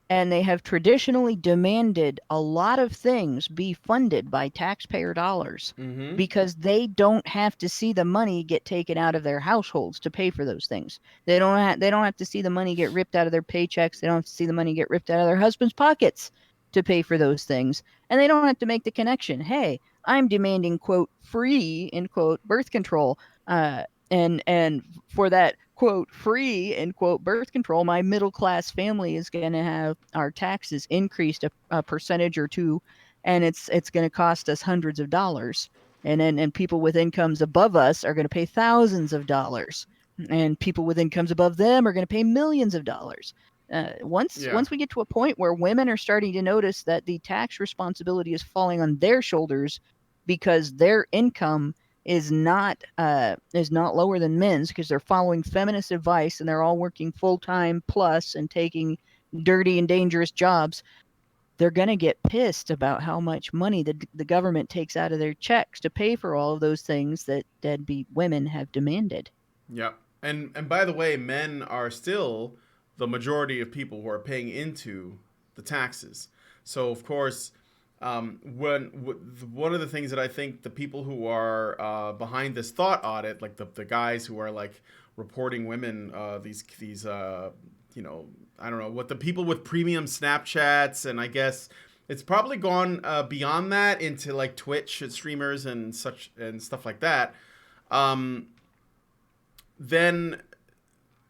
and they have traditionally demanded a lot of things be funded by taxpayer dollars because they don't have to see the money get taken out of their households to pay for those things. They don't have to see the money get ripped out of their paychecks. They don't have to see the money get ripped out of their husband's pockets to pay for those things. And they don't have to make the connection. Hey, I'm demanding, quote, free, end quote, birth control. And for that, quote, free, end quote, birth control, my middle class family is going to have our taxes increased a percentage or two, and it's going to cost us hundreds of dollars. And people with incomes above us are going to pay thousands of dollars, and people with incomes above them are going to pay millions of dollars. Once we get to a point where women are starting to notice that the tax responsibility is falling on their shoulders because their income is not lower than men's, because they're following feminist advice and they're all working full-time plus and taking dirty and dangerous jobs, they're going to get pissed about how much money the government takes out of their checks to pay for all of those things that deadbeat women have demanded. Yep. And by the way, men are still the majority of people who are paying into the taxes. So of course, one of the things that I think the people who are behind this thought audit, like the guys who are like reporting women, these you know, I don't know, what the people with premium Snapchats, and I guess it's probably gone beyond that into like Twitch streamers and such and stuff like that. Then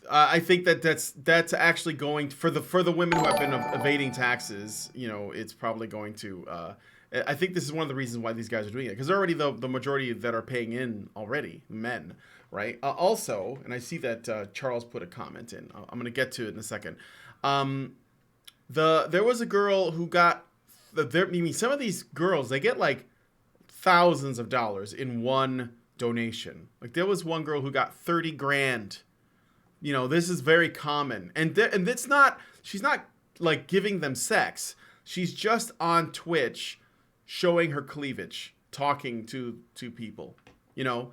I think that's actually going for the women who have been evading taxes. You know, it's probably going to. I think this is one of the reasons why these guys are doing it, because they're already the majority that are paying in already, men, right? Also, and I see that Charles put a comment in. I'm going to get to it in a second. There was a girl who got. Some of these girls, they get like thousands of dollars in one donation. Like there was one girl who got 30 grand. You know, this is very common. And it's not, she's not like giving them sex. She's just on Twitch showing her cleavage, talking to people, you know,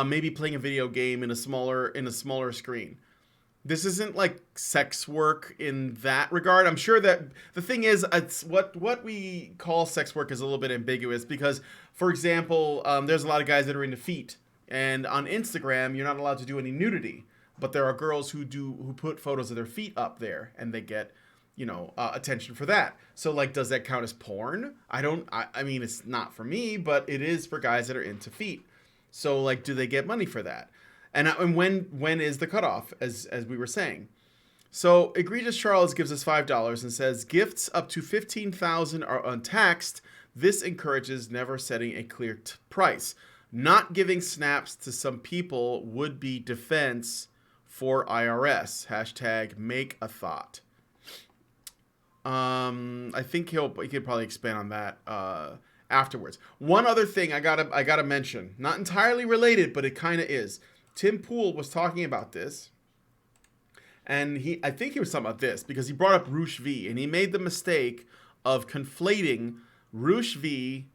maybe playing a video game in a smaller screen. This isn't like sex work in that regard. I'm sure that the thing is, it's what we call sex work is a little bit ambiguous because, for example, there's a lot of guys that are into feet, and on Instagram, you're not allowed to do any nudity. But there are girls who put photos of their feet up there, and they get, you know, attention for that. So, like, does that count as porn? I mean, it's not for me, but it is for guys that are into feet. So, like, do they get money for that? And when is the cutoff, as we were saying? So, Egregious Charles gives us $5 and says, gifts up to $15,000 are untaxed. This encourages never setting a clear price. Not giving snaps to some people would be defense for IRS. # make a thought. I think he could probably expand on that afterwards. One other thing I gotta mention, not entirely related, but it kind of is. Tim Pool was talking about this, and I think he was talking about this because he brought up Roosh V, and he made the mistake of conflating Roosh V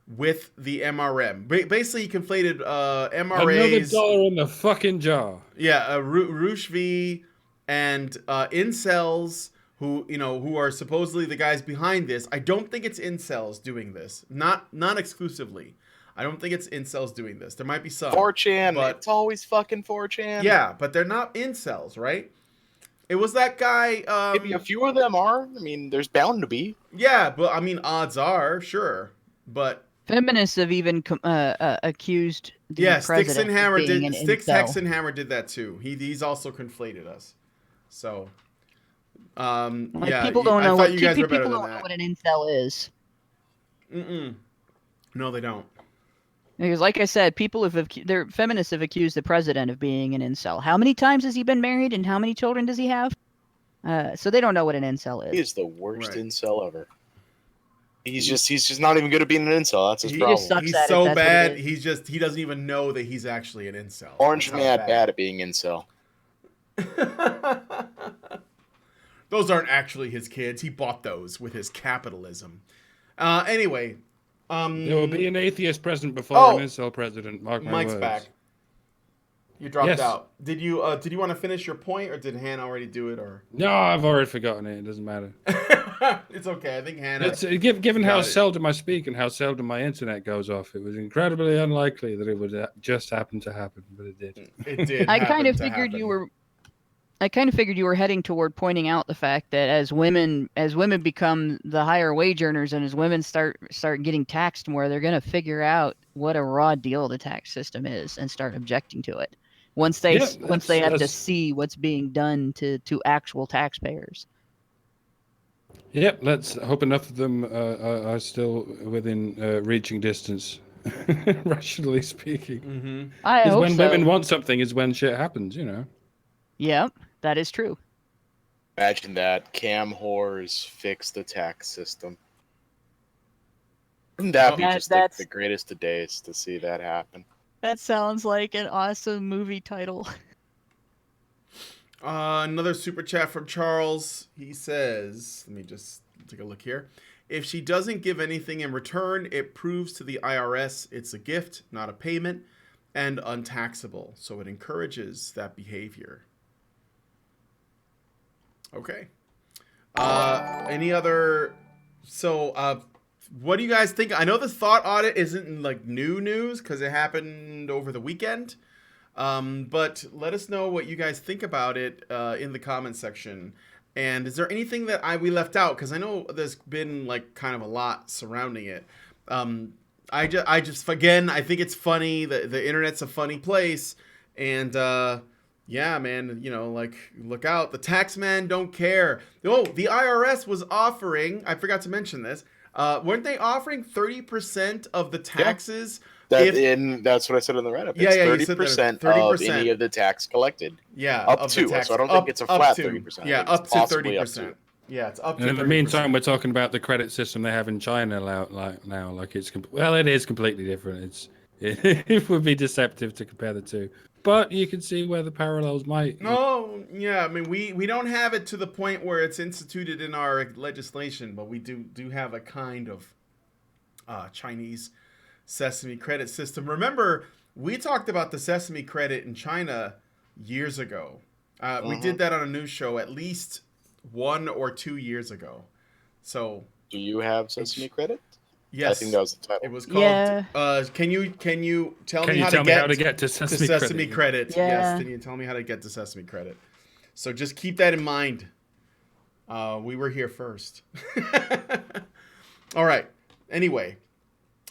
with the MRM. Basically, he conflated MRAs. Another dollar in the fucking jar. Yeah, Roosh V and incels who are supposedly the guys behind this. I don't think it's incels doing this. Not exclusively. I don't think it's incels doing this. There might be some. 4chan, but it's always fucking 4chan. Yeah, but they're not incels, right? It was that guy. Maybe a few of them are. I mean, there's bound to be. Yeah, but I mean, odds are, sure. But feminists have even accused the Sticks and president Hammer of being did. an Sticks, incel. Hex, and Hammer did that too. He's also conflated us. So, yeah. People don't know what you guys were better people than don't know that. what an incel is. No, they don't. Because, like I said, feminists have accused the president of being an incel. How many times has he been married, and how many children does he have? So they don't know what an incel is. He is the worst Right. incel ever. He's just not even good at being an incel. That's his He problem. just sucks He's at it, so that's what it bad. is. He doesn't even know that he's actually an incel. Orange That's how mad bad at being incel. Those aren't actually his kids. He bought those with his capitalism. Anyway. There will be an atheist president before an incel president. Mark my Mike's words. back. You dropped Yes. out. Did you want to finish your point, or did Hannah already do it? Or No, I've already forgotten it. It doesn't matter. it's okay. I think Hannah. Given how got it. seldom I speak and how seldom my internet goes off, it was incredibly unlikely that it would just happen to happen, but it did. It did. I kind of happen to figured you happen. were. I kind of figured you were heading toward pointing out the fact that as women become the higher wage earners and as women start getting taxed more, they're going to figure out what a raw deal the tax system is and start objecting to it. Once they have to see what's being done to actual taxpayers. Yep, let's hope enough of them are still within reaching distance, rationally speaking. Mm-hmm. I hope when so. women want something is when shit happens, you know. Yep, that is true. Imagine that. Cam whores fix the tax system. Wouldn't that be just like the greatest of days to see that happen? That sounds like an awesome movie title. Another super chat from Charles. He says, let me just take a look here. If she doesn't give anything in return, it proves to the IRS it's a gift, not a payment, and untaxable. So it encourages that behavior. Okay. Any other... So, what do you guys think? I know the thought audit isn't like new news because it happened over the weekend. But let us know what you guys think about it in the comment section. And is there anything that we left out? Because I know there's been like kind of a lot surrounding it. I just again, I think it's funny. The internet's a funny place. And yeah, man, you know, like, look out. The tax man don't care. Oh, the IRS was offering, I forgot to mention this, weren't they offering 30% of the taxes? Yeah. That's what I said on the Reddit. It's 30% of any of the tax collected. Yeah, up to. So I don't think it's a flat 30%. Yeah, up to 30%. Yeah, it's up to 30%. And in the meantime, we're talking about the credit system they have in China now. Like it is completely different. It would be deceptive to compare the two. But you can see where the parallels might. No, yeah, I mean, we don't have it to the point where it's instituted in our legislation, but we do have a kind of Chinese Sesame credit system. Remember, we talked about the Sesame credit in China years ago. We did that on a news show at least 1 or 2 years ago. So, do you have Sesame credit? Yes, I think that was the title. It was called. Can you tell me how to get to Sesame credit? Yeah. Yes. Can you tell me how to get to Sesame credit? So just keep that in mind. We were here first. All right. Anyway,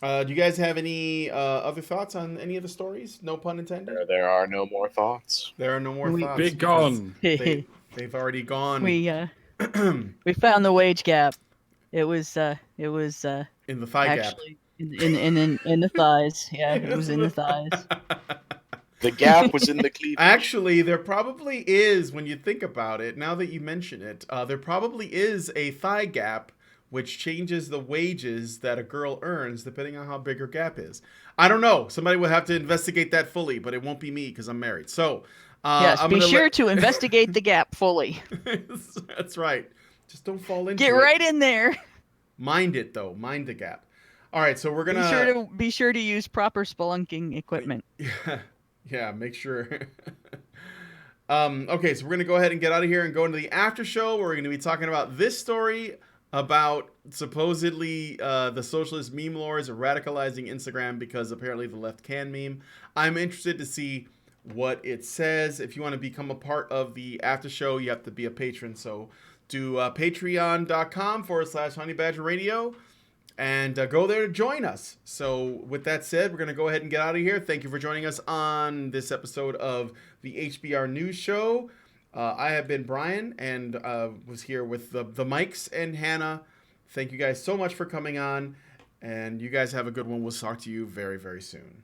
do you guys have any other thoughts on any of the stories? No pun intended. There are no more thoughts. There are no more thoughts. Be gone. They've already gone. We found the wage gap. It was in the thigh actually, gap. In the thighs. Yeah, it was in the thighs. The gap was in the cleavage. Actually, there probably is, when you think about it, now that you mention it, there probably is a thigh gap which changes the wages that a girl earns depending on how big her gap is. I don't know. Somebody will have to investigate that fully, but it won't be me because I'm married. So, yes, be sure to investigate the gap fully. That's right. Just don't fall into it. Get right in there. Mind it, though. Mind the gap. All right, so we're going to... Be sure to use proper spelunking equipment. Yeah, make sure. Okay, so we're going to go ahead and get out of here and go into the after show where we're going to be talking about this story about supposedly the socialist meme lords are radicalizing Instagram because apparently the left can meme. I'm interested to see what it says. If you want to become a part of the after show, you have to be a patron. So do patreon.com/honeybadgerradio and go there to join us. So with that said, we're going to go ahead and get out of here. Thank you for joining us on this episode of the HBR News Show. I have been Brian and was here with the Mikes and Hannah. Thank you guys so much for coming on. And you guys have a good one. We'll talk to you very, very soon.